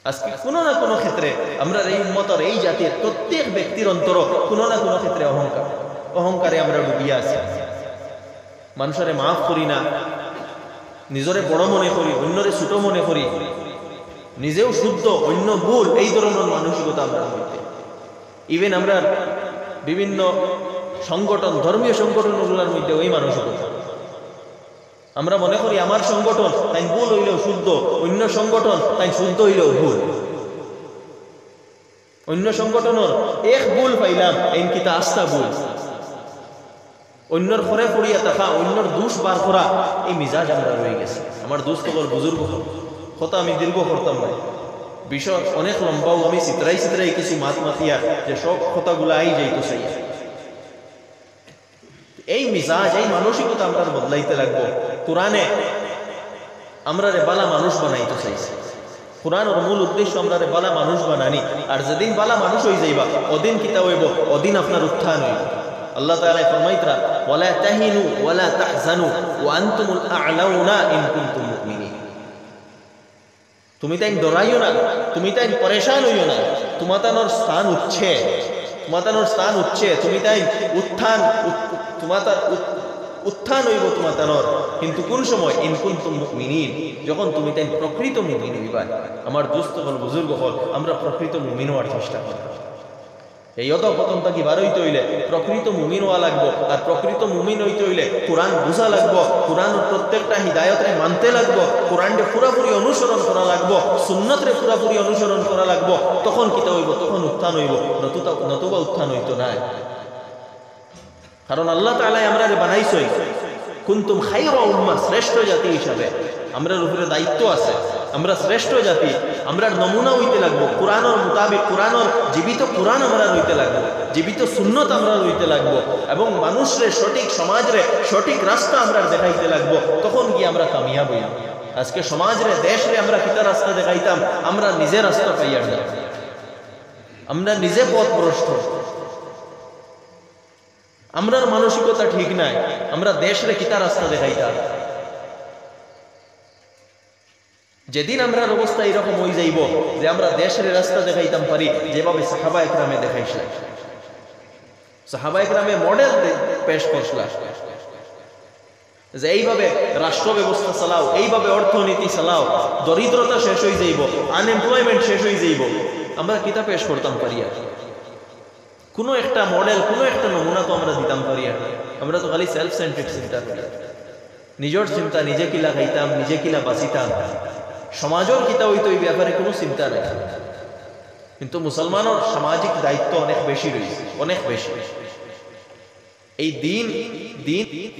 Speaker 1: আজকে কোনো না কোনো ক্ষেত্রে আমরা এই উম্মতর, এই জাতির প্রত্যেক ব্যক্তির অন্তর কোনো না কোনো ক্ষেত্রে অহংকারে আমরা ডুবিয়া আছি। মানুষের মাফ করি না, নিজরে বড় মনে করি, অন্যরে ছোট মনে করি, নিজেও শুদ্ধ অন্য ভুল, এই ধরনের মানসিকতা আমরা মধ্যে। ইভেন আমরা বিভিন্ন সংগঠন, ধর্মীয় সংগঠনগুলোর মধ্যে ওই মানসিকতা। আমরা মনে করি আমার সংগঠন তাই ভুল হইলেও শুদ্ধ, অন্য সংগঠন তাই শুদ্ধ হইলেও ভুল। অন্য সংগঠনের এক ভুল পাইলাম, এনকিতা আস্থা ভুল। অন্যর ঘরে পড়িয়া থাকা, অন্যর দোষ বার করা, এই মিজাজ আমরা রয়ে গেছে। আমার দোষ তো বুজুর্গ কথা আমি দীর্ঘ করতাম না, বিষয় অনেক লম্বাও, আমি চিত্রাই কিছু মাতিয়া যে সব কথাগুলো আই যাইতো চাই। এই মিজাজ, এই মানসিকতা আমরা বদলাইতে লাগবো। কোরআনে আমরা রে বালা মানুষ বানাইতে চাইছি। কোরআনের মূল উদ্দেশ্য আমরা রে বালা মানুষ বানানি। আর যেদিন বালা মানুষ হয়ে যাইবা, ওদিন কিতা হইব, ওদিন আপনার উত্থান হইব। আল্লাহ তাআলা ফরমাইতরা, ওয়ালা তাহিনু ওয়ালা তাহজানু ওয়া আনতুমুল আ'লাউনা ইন কুনতুম মুমিনিন। তুমি তাই ডরাইও না, তুমি তাই পরেশান হইও না, তোমাতানোর স্থান উচ্ছে, তোমাতানোর স্থান উচ্ছে, তুমি তাই উত্থান হইব তোমাতানোর। কিন্তু কোন সময়? ইন কুনতুম মুমিনিন, যখন তুমি তাই প্রকৃত মুমিন হইবা। আমার দোস্ত হল, বুজুর্গ হল, আমরা প্রকৃত মুমিন হওয়ার চেষ্টা করি। এই অধঃপতন থাকি বার হইতে হইলে প্রকৃত মুমিন হওয়া লাগবো। আর প্রকৃত মুমিন হইতে হইলে কোরআন বুঝা লাগবো, কোরআনের প্রত্যেকটা হিদায়তরে মানতে লাগবো, কোরআনকে পুরাপুরি অনুসরণ করা লাগবো, সুন্নতরে পুরাপুরি অনুসরণ করা লাগবো। তখন কিতা হইব? তখন উত্থান হইব, নতুবা উত্থান হইতো না। কারণ আল্লাহ তাআলা আমরা বানাইছই কুনতুম খায়রা উম্মাহ, শ্রেষ্ঠ জাতি হিসাবে। আমরার উপরে দায়িত্ব আছে, আমরা শ্রেষ্ঠ জাতি, আমরা নমুনা হইতে লাগবো। কোরআনের মোতাবেক, কোরআনের জীবিত কোরআন আমরা রইতে লাগবো, জীবিত সুন্নত আমরা রইতে লাগবো, এবং মানুষরে সঠিক সমাজরে সঠিক রাস্তা আমরা দেখাইতে লাগবো। তখন কি আমরা কামিয়াব হইব। আজকে সমাজরে, দেশরে আমরা কিতা রাস্তা দেখাইতাম, আমরা নিজে রাস্তা পাইয়া যাব, আমরা নিজে পথভ্রষ্ট। আমরার মানসিকতা ঠিক নাই, আমরা দেশরে কিতা রাস্তা দেখাইতাম। যেদিন আমরার অবস্থা এরকম হয়ে যাইব যে আমরা দেশের রাস্তা দেখাইতাম পারি যেভাবে সাহাবা একরামে দেখাইছিল, সাহাবা একরামে মডেল পেশ করছিল, যে এইভাবে রাষ্ট্র ব্যবস্থা চালাও, এইভাবে অর্থনীতি চালাও, দরিদ্রতা শেষ হয়ে যাইব, আনএমপ্লয়মেন্ট শেষ হয়ে যাইব, আমরা কিতা পেশ করতাম পারি? কোনো একটা মডেল, কোনো একটা নমুনা তো আমরা দিতাম পারি? আমরা তো খালি সেলফ সেন্ট্রিক চিন্তা করি, নিজের চিন্তা, নিজে কিলা খাইতাম, নিজে কিলা বাঁচিতাম, সমাজের কিতা হইতো এই ব্যাপারে কোনো চিন্তা নেই। কিন্তু মুসলমানের সামাজিক দায়িত্ব অনেক বেশি রয়েছে, অনেক বেশি। এই দিন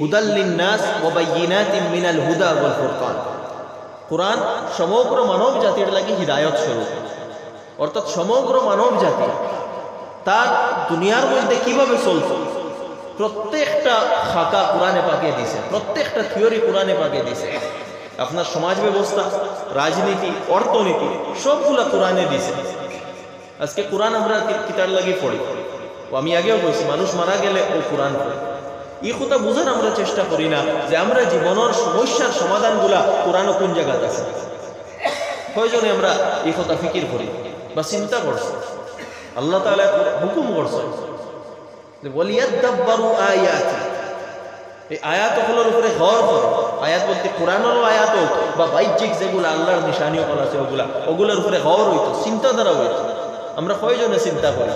Speaker 1: হুদাল লিন্নাস ওয়া বাইয়িনাতিন মিনাল হুদা ওয়াল ফুরকান, কোরআন সমগ্র মানব জাতির লাগি হিদায়ত স্বরূপ। অর্থাৎ সমগ্র মানব জাতি তার দুনিয়ার মধ্যে কিভাবে চলছে প্রত্যেকটা খাকা কোরআনে পাকে দিছে, প্রত্যেকটা থিওরি কোরআনে পাকে দিছে। আপনার সমাজ ব্যবস্থা, রাজনীতি, অর্থনীতি সবগুলা কোরআনে দিছে। আজকে কোরআন আমরা কিতার লাগি পড়ি, ও আমি আগেও বলছি, মানুষ মারা গেলে ও কোরআন পড়ে। এই কথা বুঝার আমরা চেষ্টা করি না যে আমরা জীবনের সমস্যার সমাধানগুলা কোরআন কোন জায়গাতে আছে। প্রয়োজনে আমরা এই কথা ফিকির করি। বা চিন্তা করছে। আল্লাহ তাআলা হুকুম করছে যে ওয়ালিয়াদাব্বারু আয়াতি, এই আয়াতগুলোর উপরে গৌর করো। আয়াত বলতে কোরআনেরও আয়াত হোক বা বাহ্যিক যেগুলো আল্লাহর নিশানীয় করা আছে ওগুলোর উপরে গৌর হইতো, চিন্তাধারা হইতো। আমরা কয়জনে চিন্তা করি?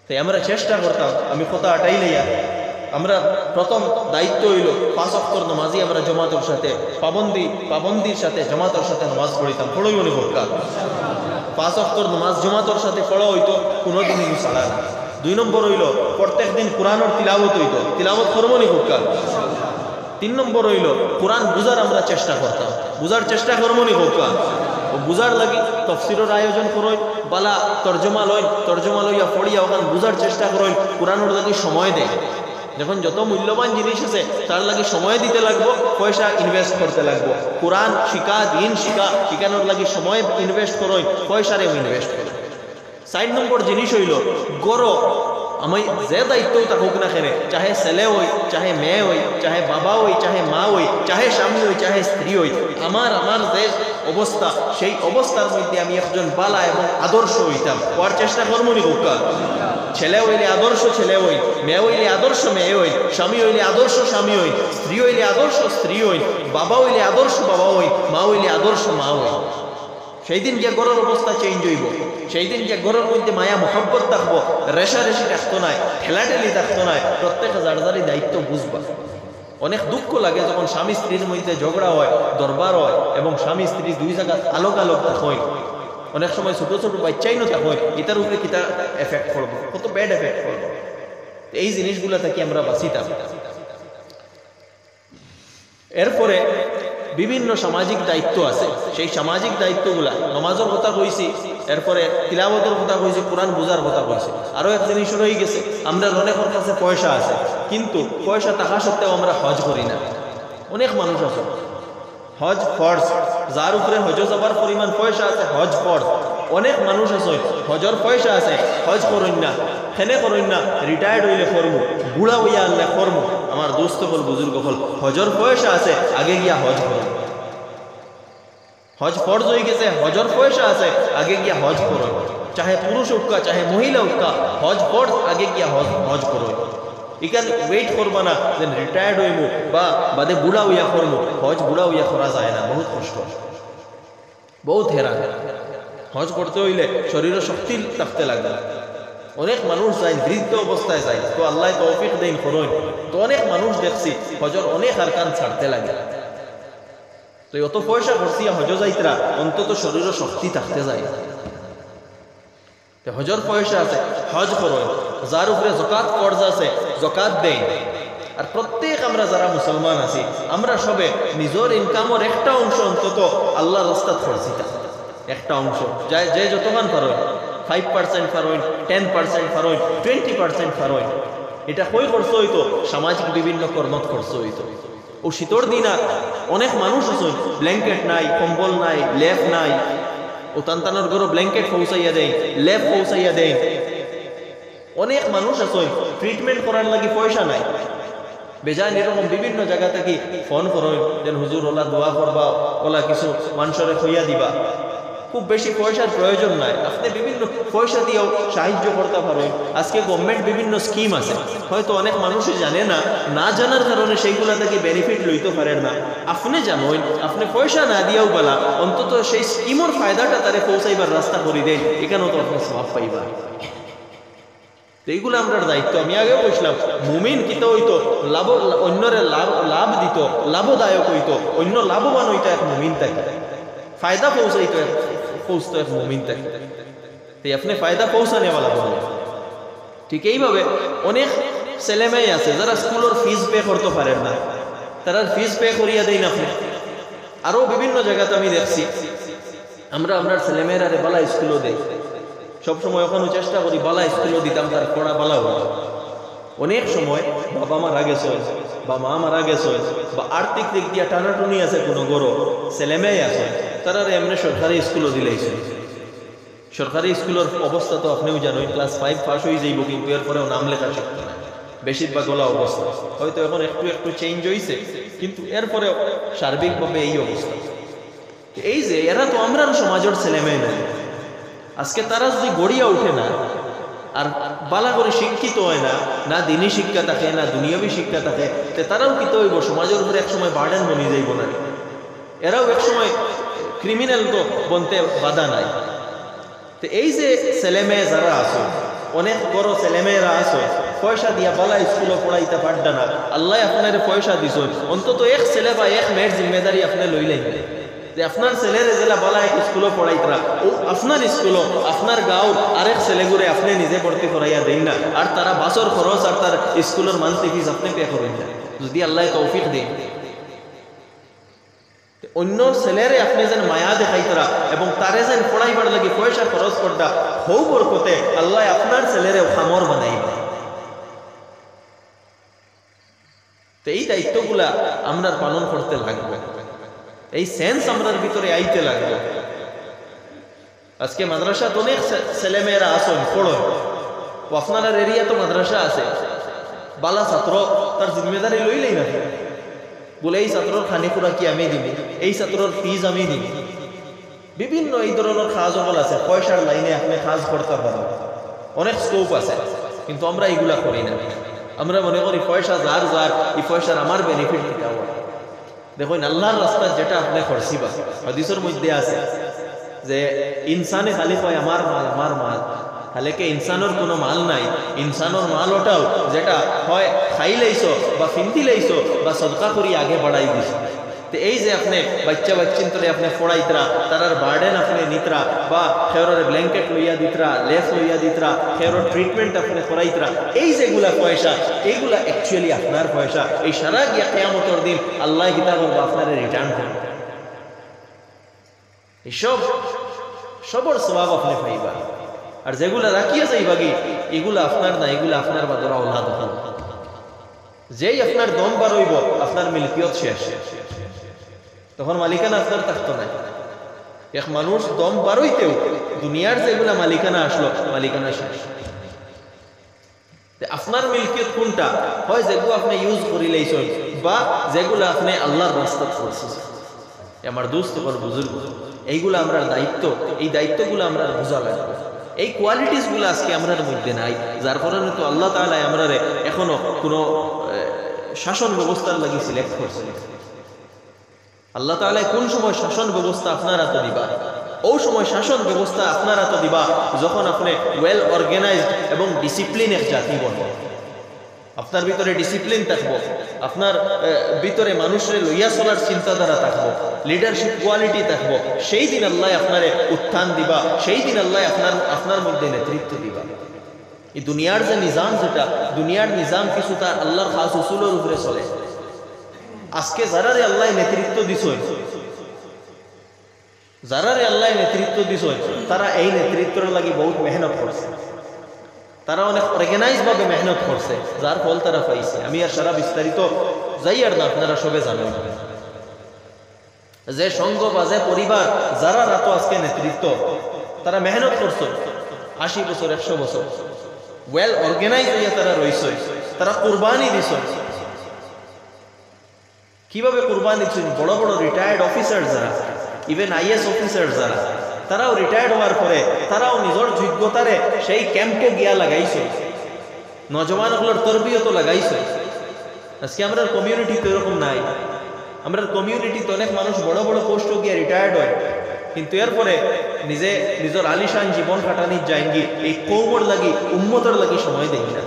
Speaker 1: তাই আমরা চেষ্টা করতাম, আমি কথা আটাই লইয়া আমরা প্রথম দায়িত্ব হইল 5 ওয়াক্তের নামাজই আমরা জামাতের সাথে পাবন্দির সাথে জামাতের সাথে নামাজ পড়িতাম। পড়ই মনে করতাম 5 ওয়াক্তের নামাজ জামাতের সাথে পড়া হইতো, কোনোদিনই ছাড়া না। 2 নম্বর হইল প্রত্যেক দিন কোরআনের তিলাওয়াত হইতো, তিলাওয়াত করবনি করতাম। 3 নম্বর হইল কোরআন বুঝার আমরা চেষ্টা করতাম, বুঝার চেষ্টা করবনি করতাম। ও বুঝার লাগি তফসিরের আয়োজন করই, বালা তর্জমা লইয়া পড়িয়া ওখানে বুঝার চেষ্টা করই, কোরআনের লাগি সময় দেয়। যখন যত মূল্যবান জিনিস আছে তার লাগি সময় দিতে লাগবো, পয়সা ইনভেস্ট করতে লাগবো। কোরআন শিখা, দিন শিখা, শিখানোর লাগি সময় ইনভেস্ট করই, পয়সারেও ইনভেস্ট করো। 4 নম্বর জিনিস হইল গড়, আমি যে দায়িত্ব থাকুক না কেন, চাহে ছেলে হই, চাহে মেয়ে হই, চাহে বাবা হই, চাহে মা হই, চাহে স্বামী হই, চাহে স্ত্রী হই, আমার যে অবস্থা সেই অবস্থার মধ্যে আমি একজন বালা এবং আদর্শ হইতাম, হওয়ার চেষ্টা করবো নি হুকা। ছেলে হইলে আদর্শ ছেলে হই, মেয়ে হইলে আদর্শ মেয়ে হই, স্বামী হইলে আদর্শ স্বামী হই, স্ত্রী হইলে আদর্শ স্ত্রী হই, বাবা হইলে আদর্শ বাবা হই, মা হইলে আদর্শ মা হই। সেই দিন যে গড়ের অবস্থা চেঞ্জ হইব, সেই দিন যে গড়ের মধ্যে মায়া মোহব্বত থাকবো, রেশারেশি থাকতো নাই, ঠেলাঠেলি থাকতো নাই, প্রত্যেকে যার যারই দায়িত্ব বুঝবা। অনেক দুঃখ লাগে যখন স্বামী স্ত্রীর মধ্যে ঝগড়া হয়, দরবার হয় এবং স্বামী স্ত্রী 2 জায়গা আলোক হয়। অনেক সময় ছোট ছোট বাচ্চাই না হয়, এটার উপরে কিতা এফেক্ট করবো, কত ব্যাড এফেক্ট করবো। এই জিনিসগুলো থেকে আমরা বাঁচিতাম। এরপরে বিভিন্ন সামাজিক দায়িত্ব আছে, সেই সামাজিক দায়িত্বগুলা নমাজের কথা কইছি, এরপরে তিলাওয়াতের কথা কইছি, কোরআন বুঝার কথা কইছি। আরও এক জিনিস রয়ে গেছে, আমরা অনেকের কাছে পয়সা আছে, কিন্তু পয়সা থাকা সত্ত্বেও আমরা হজ করি না। অনেক মানুষ আছে, হজ ফরজ, যার উপরে হজ যাবার পরিমাণ পয়সা আছে, হজ ফরজ। অনেক মানুষ আছে হজর পয়সা আছে, হজ করুন না, খেনে করুন না, রিটায়ার্ড হইলে করবো, বুড়া হইয়া আনলে করবো। আমার দোস্ত হল, বুজুর্গ হল, হজর পয়সা আছে, আগে গিয়া হজ করুন। হজ ফরজ হয়ে গেছে, হজর পয়সা আছে, আগে গিয়া হজ করুন। চাহে পুরুষ উৎকা, চাহে মহিলা উৎকা, হজ ফরজ, আগে গিয়া হজ করুন। এখানে ওয়েট করবা না যে রিটায়ার্ড হইব বা বাদে বুড়া হইয়া করবো। হজ বুড়া হইয়া করা যায় না, বহুত কষ্ট, বহুত হেরান। হজ করতে হইলে শরীরের শক্তি থাকতে লাগবে। অনেক মানুষ যায় বৃদ্ধ অবস্থায় যায়, তো আল্লাহ তৌফিক দেন করুন। তো অনেক মানুষ দেখছি হজর অনেক আরকান ছাড়তে লাগে। তো অত পয়সা করছি হজ যাইতরা, অন্তত শরীরের শক্তি থাকতে যায়। হজর পয়সা আছে, হজ করুন। যার উপরে জকাত ফরজ আছে, জকাত দেয়। আর প্রত্যেক আমরা যারা মুসলমান আছি, আমরা সবে নিজের ইনকামের একটা অংশ অন্তত আল্লাহর রাস্তাত খরচিতা, একটা অংশ যে যতক্ষণ পারেন, 5% পারেন, 10% পারেন, 20% পারেন। এটা কই খরচ হইতো? সামাজিক বিভিন্ন কর্মত খরচ হইতো। ও শীতর দিন অনেক মানুষ আছে ব্ল্যাঙ্কেট নাই, কম্বল নাই, লেপ নাই, ও তান্তানোর ঘরে ব্ল্যাঙ্কেট পৌঁছাইয়া দেয়, লেপ পৌঁছাইয়া দেয়। অনেক মানুষ আছে ট্রিটমেন্ট করার লাগি পয়সা নাই, বেজান এরকম বিভিন্ন জায়গা থেকে ফোন করেন যেন হুজুর ওলা দোয়া করবা, ওলা কিছু মানুষের হইয়া দিবা। খুব বেশি পয়সার প্রয়োজন নাই, আপনি বিভিন্ন পয়সা দিয়েও সাহায্য করতে পারেন। আজকে গভর্নমেন্ট বিভিন্ন স্কিম আছে, হয়তো অনেক মানুষই জানে না, না জানার কারণে সেইগুলা থেকে বেনিফিট লইতে পারেন না। আপনি জানেন, আপনি পয়সা না দিয়েও বলা, অন্তত সেই স্কিমের ফায়দাটা তারে পৌঁছাইবার রাস্তা করে দেন, এখানেও তো আপনি সওয়াব পাইবা। এইগুলো আমরা দায়িত্ব। আমি আগেও বলছিলাম, মুমিন কিতা হইতো, অন্যরে লাভ দিত, লাভদায়ক হইতো, অন্য লাভবান হইতো এক মুমিন থাকে, ফায়দা পৌঁছাইতো এক মুমিন থাকে। তাই আপনি ফায়দা পৌঁছানেওয়ালা বলে। ঠিক এইভাবে অনেক ছেলে মেয়ে আছে যারা স্কুলের ফিজ পে করতে পারেন না, তারা ফিজ পে করিয়া দেন আপনি। আরো বিভিন্ন জায়গাতে আমি দেখছি, আমরা আপনার ছেলেমেয়েরা বালা স্কুলও দেই, সবসময় ওখানে চেষ্টা করি বালা স্কুলও দিতাম, তার পড়া বালা হতো। অনেক সময় বাবা মারা গেছে বা মা মারা গেছে বা আর্থিক দিক দিয়ে টানাটুনি আছে, কোনো গরো ছেলে মেয়ে আছে, তারা এমনি সরকারি স্কুলও দিলেইছে। সরকারি স্কুলের অবস্থা তো আপনিও জানেন, ক্লাস 5 পাস হয়ে যাইব, কিন্তু এরপরেও নাম লেখা শিখতে না, বেশিরভাগ ওলা অবস্থা। হয়তো এখন একটু চেঞ্জ হয়েছে, কিন্তু এরপরেও সার্বিকভাবে এই অবস্থা। এই যে এরা তো আমরা সমাজের ছেলে মেয়ে নয়, আজকে তারা যদি গড়িয়া উঠে না আর বালা করে শিক্ষিত হয় না, না দিনী শিক্ষা থাকে না দুনিয়াবী শিক্ষা থাকে, তে তারাও কি তো হইব সমাজের উপরে একসময় বার্ডেন বনি যাইব না, এরাও একসময় ক্রিমিনাল তো বনতে বাধা নাই। তো এই যে ছেলেমেয়ে যারা আছে, অনেক বড় ছেলেমেয়েরা আছে পয়সা দিয়া বালা স্কুলে পড়াইতে পারডা না, আল্লাহ আপনার পয়সা দিছ, অন্তত এক ছেলে বা এক মেয়ের জিম্মেদারি আপনি লইলেন যে আপনার ছেলের জেলা বালা এক স্কুলে পড়াইতরা, ও আপনার স্কুলও আপনার গাঁও আরেক ছেলেগুড়ে আপনি নিজে ভর্তি করাইয়া দেন না, আর তারা বাসর খরচ আর তার স্কুলের মান্থলি ফিস আপনি পে করেন না, যদি আল্লাহ তৌফিক দেন। অন্য ছেলেরে আপনি যেন মায়া দেখাইতরা এবং তারে যেন পড়াইবার লাগে পয়সা খরচ করটা, হৌ বরকতে আল্লাহ আপনার ছেলেরে খামর বানাইবা। তো এই দায়িত্বগুলা আমরা পালন করতে লাগবে, এই সেন্স আমরার ভিতরে আইতে লাগবে। আজকে মাদ্রাসা তো অনেক ছেলেমেয়েরা আসেন পড়ো, ও আপনার এরিয়া তো মাদ্রাসা আছে, বালা ছাত্র তার জিম্মেদারি লইলেই না, বলে এই ছাত্রর খানিপুরা কি আমি দিবি, এই ছাত্রর ফিজ আমি দিবি, বিভিন্ন এই ধরনের কাজ সকল আছে। পয়সার লাইনে আপনি কাজ করতে পারেন, অনেক স্কোপ আছে, কিন্তু আমরা এইগুলা করি না। আমরা মনে করি পয়সা যার যার, এই পয়সার আমার বেনিফিট নিতে হবে। দেখুন আল্লাহর রাস্তা যেটা আপনি খরচিবা, হাদিসের মধ্যে আছে যে ইনসানে খালি কয় আমার মাল আমার মাল, হালেকে ইনসানের কোনো মাল নাই। ইনসানের মাল ওটাও যেটা হয় খাই লাইছো বা ফিন্দি লাইছো বা সদকা করি আগে বাড়াই দিছ। তো এই যে আপনি বাচ্চা বাচ্চিন তোলে আপনি ফোড়াইতরা, তারার বার্ডেন আপনি নিতরা বা খেরোর ব্ল্যাঙ্কেট লইয়া দিতরা, লেস লইয়া দিতরা, খেরোর ট্রিটমেন্ট আপনি করাইতরা, এই যেগুলা পয়সা এইগুলা অ্যাকচুয়ালি আপনার পয়সা। এই সারা গিয়া কিয়ামতের দিন আল্লাহ কিতাব আপনার রিটার্ন করবে, এইসব সবর সওয়াব আপনি পাইবা। আর যেগুলা রাখিয়া যাইবা কি এগুলা আপনার না, এগুলা আপনার বাদরা ওলাদ হল। যেই আপনার দম বার হইব আপনার মিলকিয়ত শেষ, তখন মালিকানা আপনার থাকতো না। এক মানুষ দম বার হইতেও দুনিয়ার যেগুলা মালিকানা আসলো মালিকানা শেষ। আপনার মিলকিয়ত কোনটা হয়, যেগুলো আপনি ইউজ করি লাইছেন বা যেগুলো আপনি আল্লাহর রাস্তাত করছেন। আমার দোস্ত বুজুর্গ, এইগুলো আমরা দায়িত্ব, এই দায়িত্বগুলো আমরা বোঝা লাগবে। এই কোয়ালিটিসগুলো আজকে আমরার মধ্যে নাই, যার কারণে তো আল্লাহ তাআলা আমরা এখনো কোনো শাসন ব্যবস্থার লাগি সিলেক্ট করছে। আল্লাহ তাআলা কোন সময় শাসন ব্যবস্থা আপনারা তো দিবা, ও সময় শাসন ব্যবস্থা আপনারা তো দিবা যখন আপনি ওয়েল অর্গানাইজড এবং ডিসিপ্লিন এক জাতি বনবে। আপনার ভিতরে ডিসিপ্লিন থাকবো, আপনার ভিতরে মানুষের লইয়া চলার চিন্তাধারা থাকবো, লিডারশিপ কোয়ালিটি থাকবো, সেই দিন আল্লাহ আপনারে উত্থান দিবা, সেই দিন আল্লাহ আপনার মধ্যে নেতৃত্ব দিবা। এই দুনিয়ার যে নিজাম, যেটা দুনিয়ার নিজাম কিছু তার আল্লাহর খাস উসুলের উপরে চলে। আজকে যারারে আল্লাহ নেতৃত্ব দিছই, যারারে আল্লাহ নেতৃত্ব দিছই, তারা এই নেতৃত্বের লাগি বহুত মেহনত করছে, তারা অনেক অর্গানাইজ ভাবে মেহনত করছে, যার ফল তারা পাইছে। আমি আর সারা বিস্তারিত যাই আর না, আপনারা সবে জানেন যে সঙ্গ বা যে পরিবার যারা রাতো আজকে নেতৃত্ব, তারা মেহনত করছে 80 বছর 100 বছর, ওয়েল অর্গানাইজ হইয়া তারা রয়েছে, তারা কুরবানি দিছ। কিভাবে কুরবানি দিচ্ছেন? বড় বড় রিটায়ার্ড অফিসার যারা, ইভেন IAS অফিসার যারা, তারাও রিটায়ার্ড হওয়ার পরে তারাও নিজের যোগ্যতারে সেই ক্যাম্পে গিয়া লাগাইছে, নজওয়ানগুলোর তরবিয়ত লাগাইছে। আজকে আমরা কমিউনিটি তো এরকম নাই। আমরা কমিউনিটিতে অনেক মানুষ বড় বড় পোস্ট গিয়া রিটায়ার্ড হয়, কিন্তু এরপরে নিজের আলিশান জীবন কাটানির যায়নি, এই কৌমর লাগি উম্মতের লাগি সময় দেই না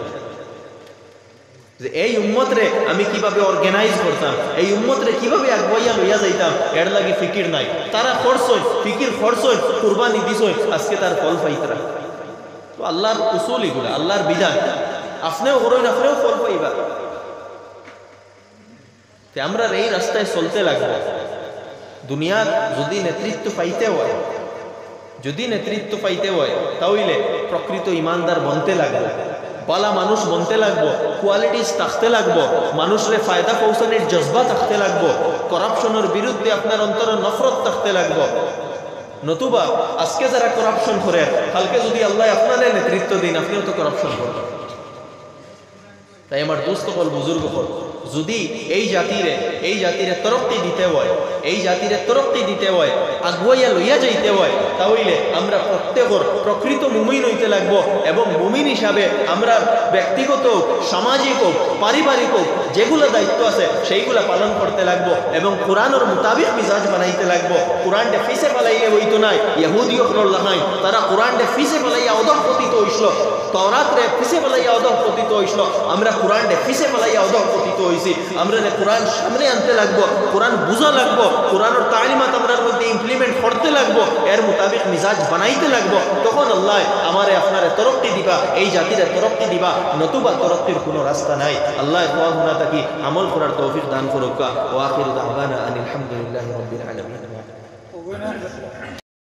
Speaker 1: যে এই উম্মতরে আমি কিভাবে অর্গানাইজ করতাম, এই উম্মতরে কিভাবে আগুয়াইয়া লইয়া যাইতাম, এর লাগি ফিকির নাই। তারা খরচই ফিকির খরচই কুরবানি দিছই, আজকে তার ফল পাইতরা। তো আল্লাহর উসুল এগুলা, আল্লাহর বিধান, আপনিও করেন আপনিও ফল পাইবা। আমরা এই রাস্তায় চলতে লাগবো। দুনিয়ার যদি নেতৃত্ব পাইতে হয়, যদি নেতৃত্ব পাইতে হয়, তাহলে প্রকৃত ইমানদার বনতে লাগবে, বালা মানুষ বনতে লাগবো, কোয়ালিটিস থাকতে লাগবো, মানুষরে ফায়দা পৌঁছানোর জজবা থাকতে লাগবো, করাপশনের বিরুদ্ধে আপনার অন্তরে নফরত থাকতে লাগবো। নতুবা আজকে যারা করাপশন করে, কালকে যদি আল্লাহ আপনার নেতৃত্ব দিন, আপনিও তো করাপশন করবেন। তাই আমার দোস্ত হল বুজুর্গ হল যদি এই জাতিরে তরক্কি দিতে হয়, এই জাতিরে তরক্কি দিতে হয়, আগুয়াইয়া লইয়া যাইতে হয়, তাহলে আমরা প্রত্যেকর প্রকৃত মুমিন হইতে লাগবো এবং মুমিন হিসাবে আমরা ব্যক্তিগত সামাজিক হোক পারিবারিক হোক যেগুলো দায়িত্ব আছে সেইগুলা পালন করতে লাগবো এবং কোরআনের মোতাবিক মিজাজ বানাইতে লাগবো। কোরআনটা ফিসে ফেলাইলে হইতো নাই, ইহুদিও নাই, তারা কোরআনটা ফিসে ফেলাইয়া অধঃপতিত হইছিল, তওরাতরে ফিসে ফেলাইয়া অধঃপতিত হইছিল, আমরা কোরআনটা ফিসে ফেলাইয়া অধঃপতিত হইছি। আমরা কোরআন সামনে আনতে লাগবো, কোরআন বুঝা লাগবো, কোরআনের তালিমাত আমরার মধ্যে ইমপ্লিমেন্ট করতে লাগবো, এর মোতাবিক মিজাজ বানাইতে লাগবো। তখন আল্লাহ আমারে আপনারে তরক্কি দিবা, এই জাতিরে তরক্কি দিবা, নতুবা তরক্কির কোনো রাস্তা নাই। আল্লাহ তোয়া থাকি আমল করার তৌফিক দান করুক। ওয়া আখিরু দাওয়ানা আনিল হামদুলিল্লাহি রাব্বিল আলামিন।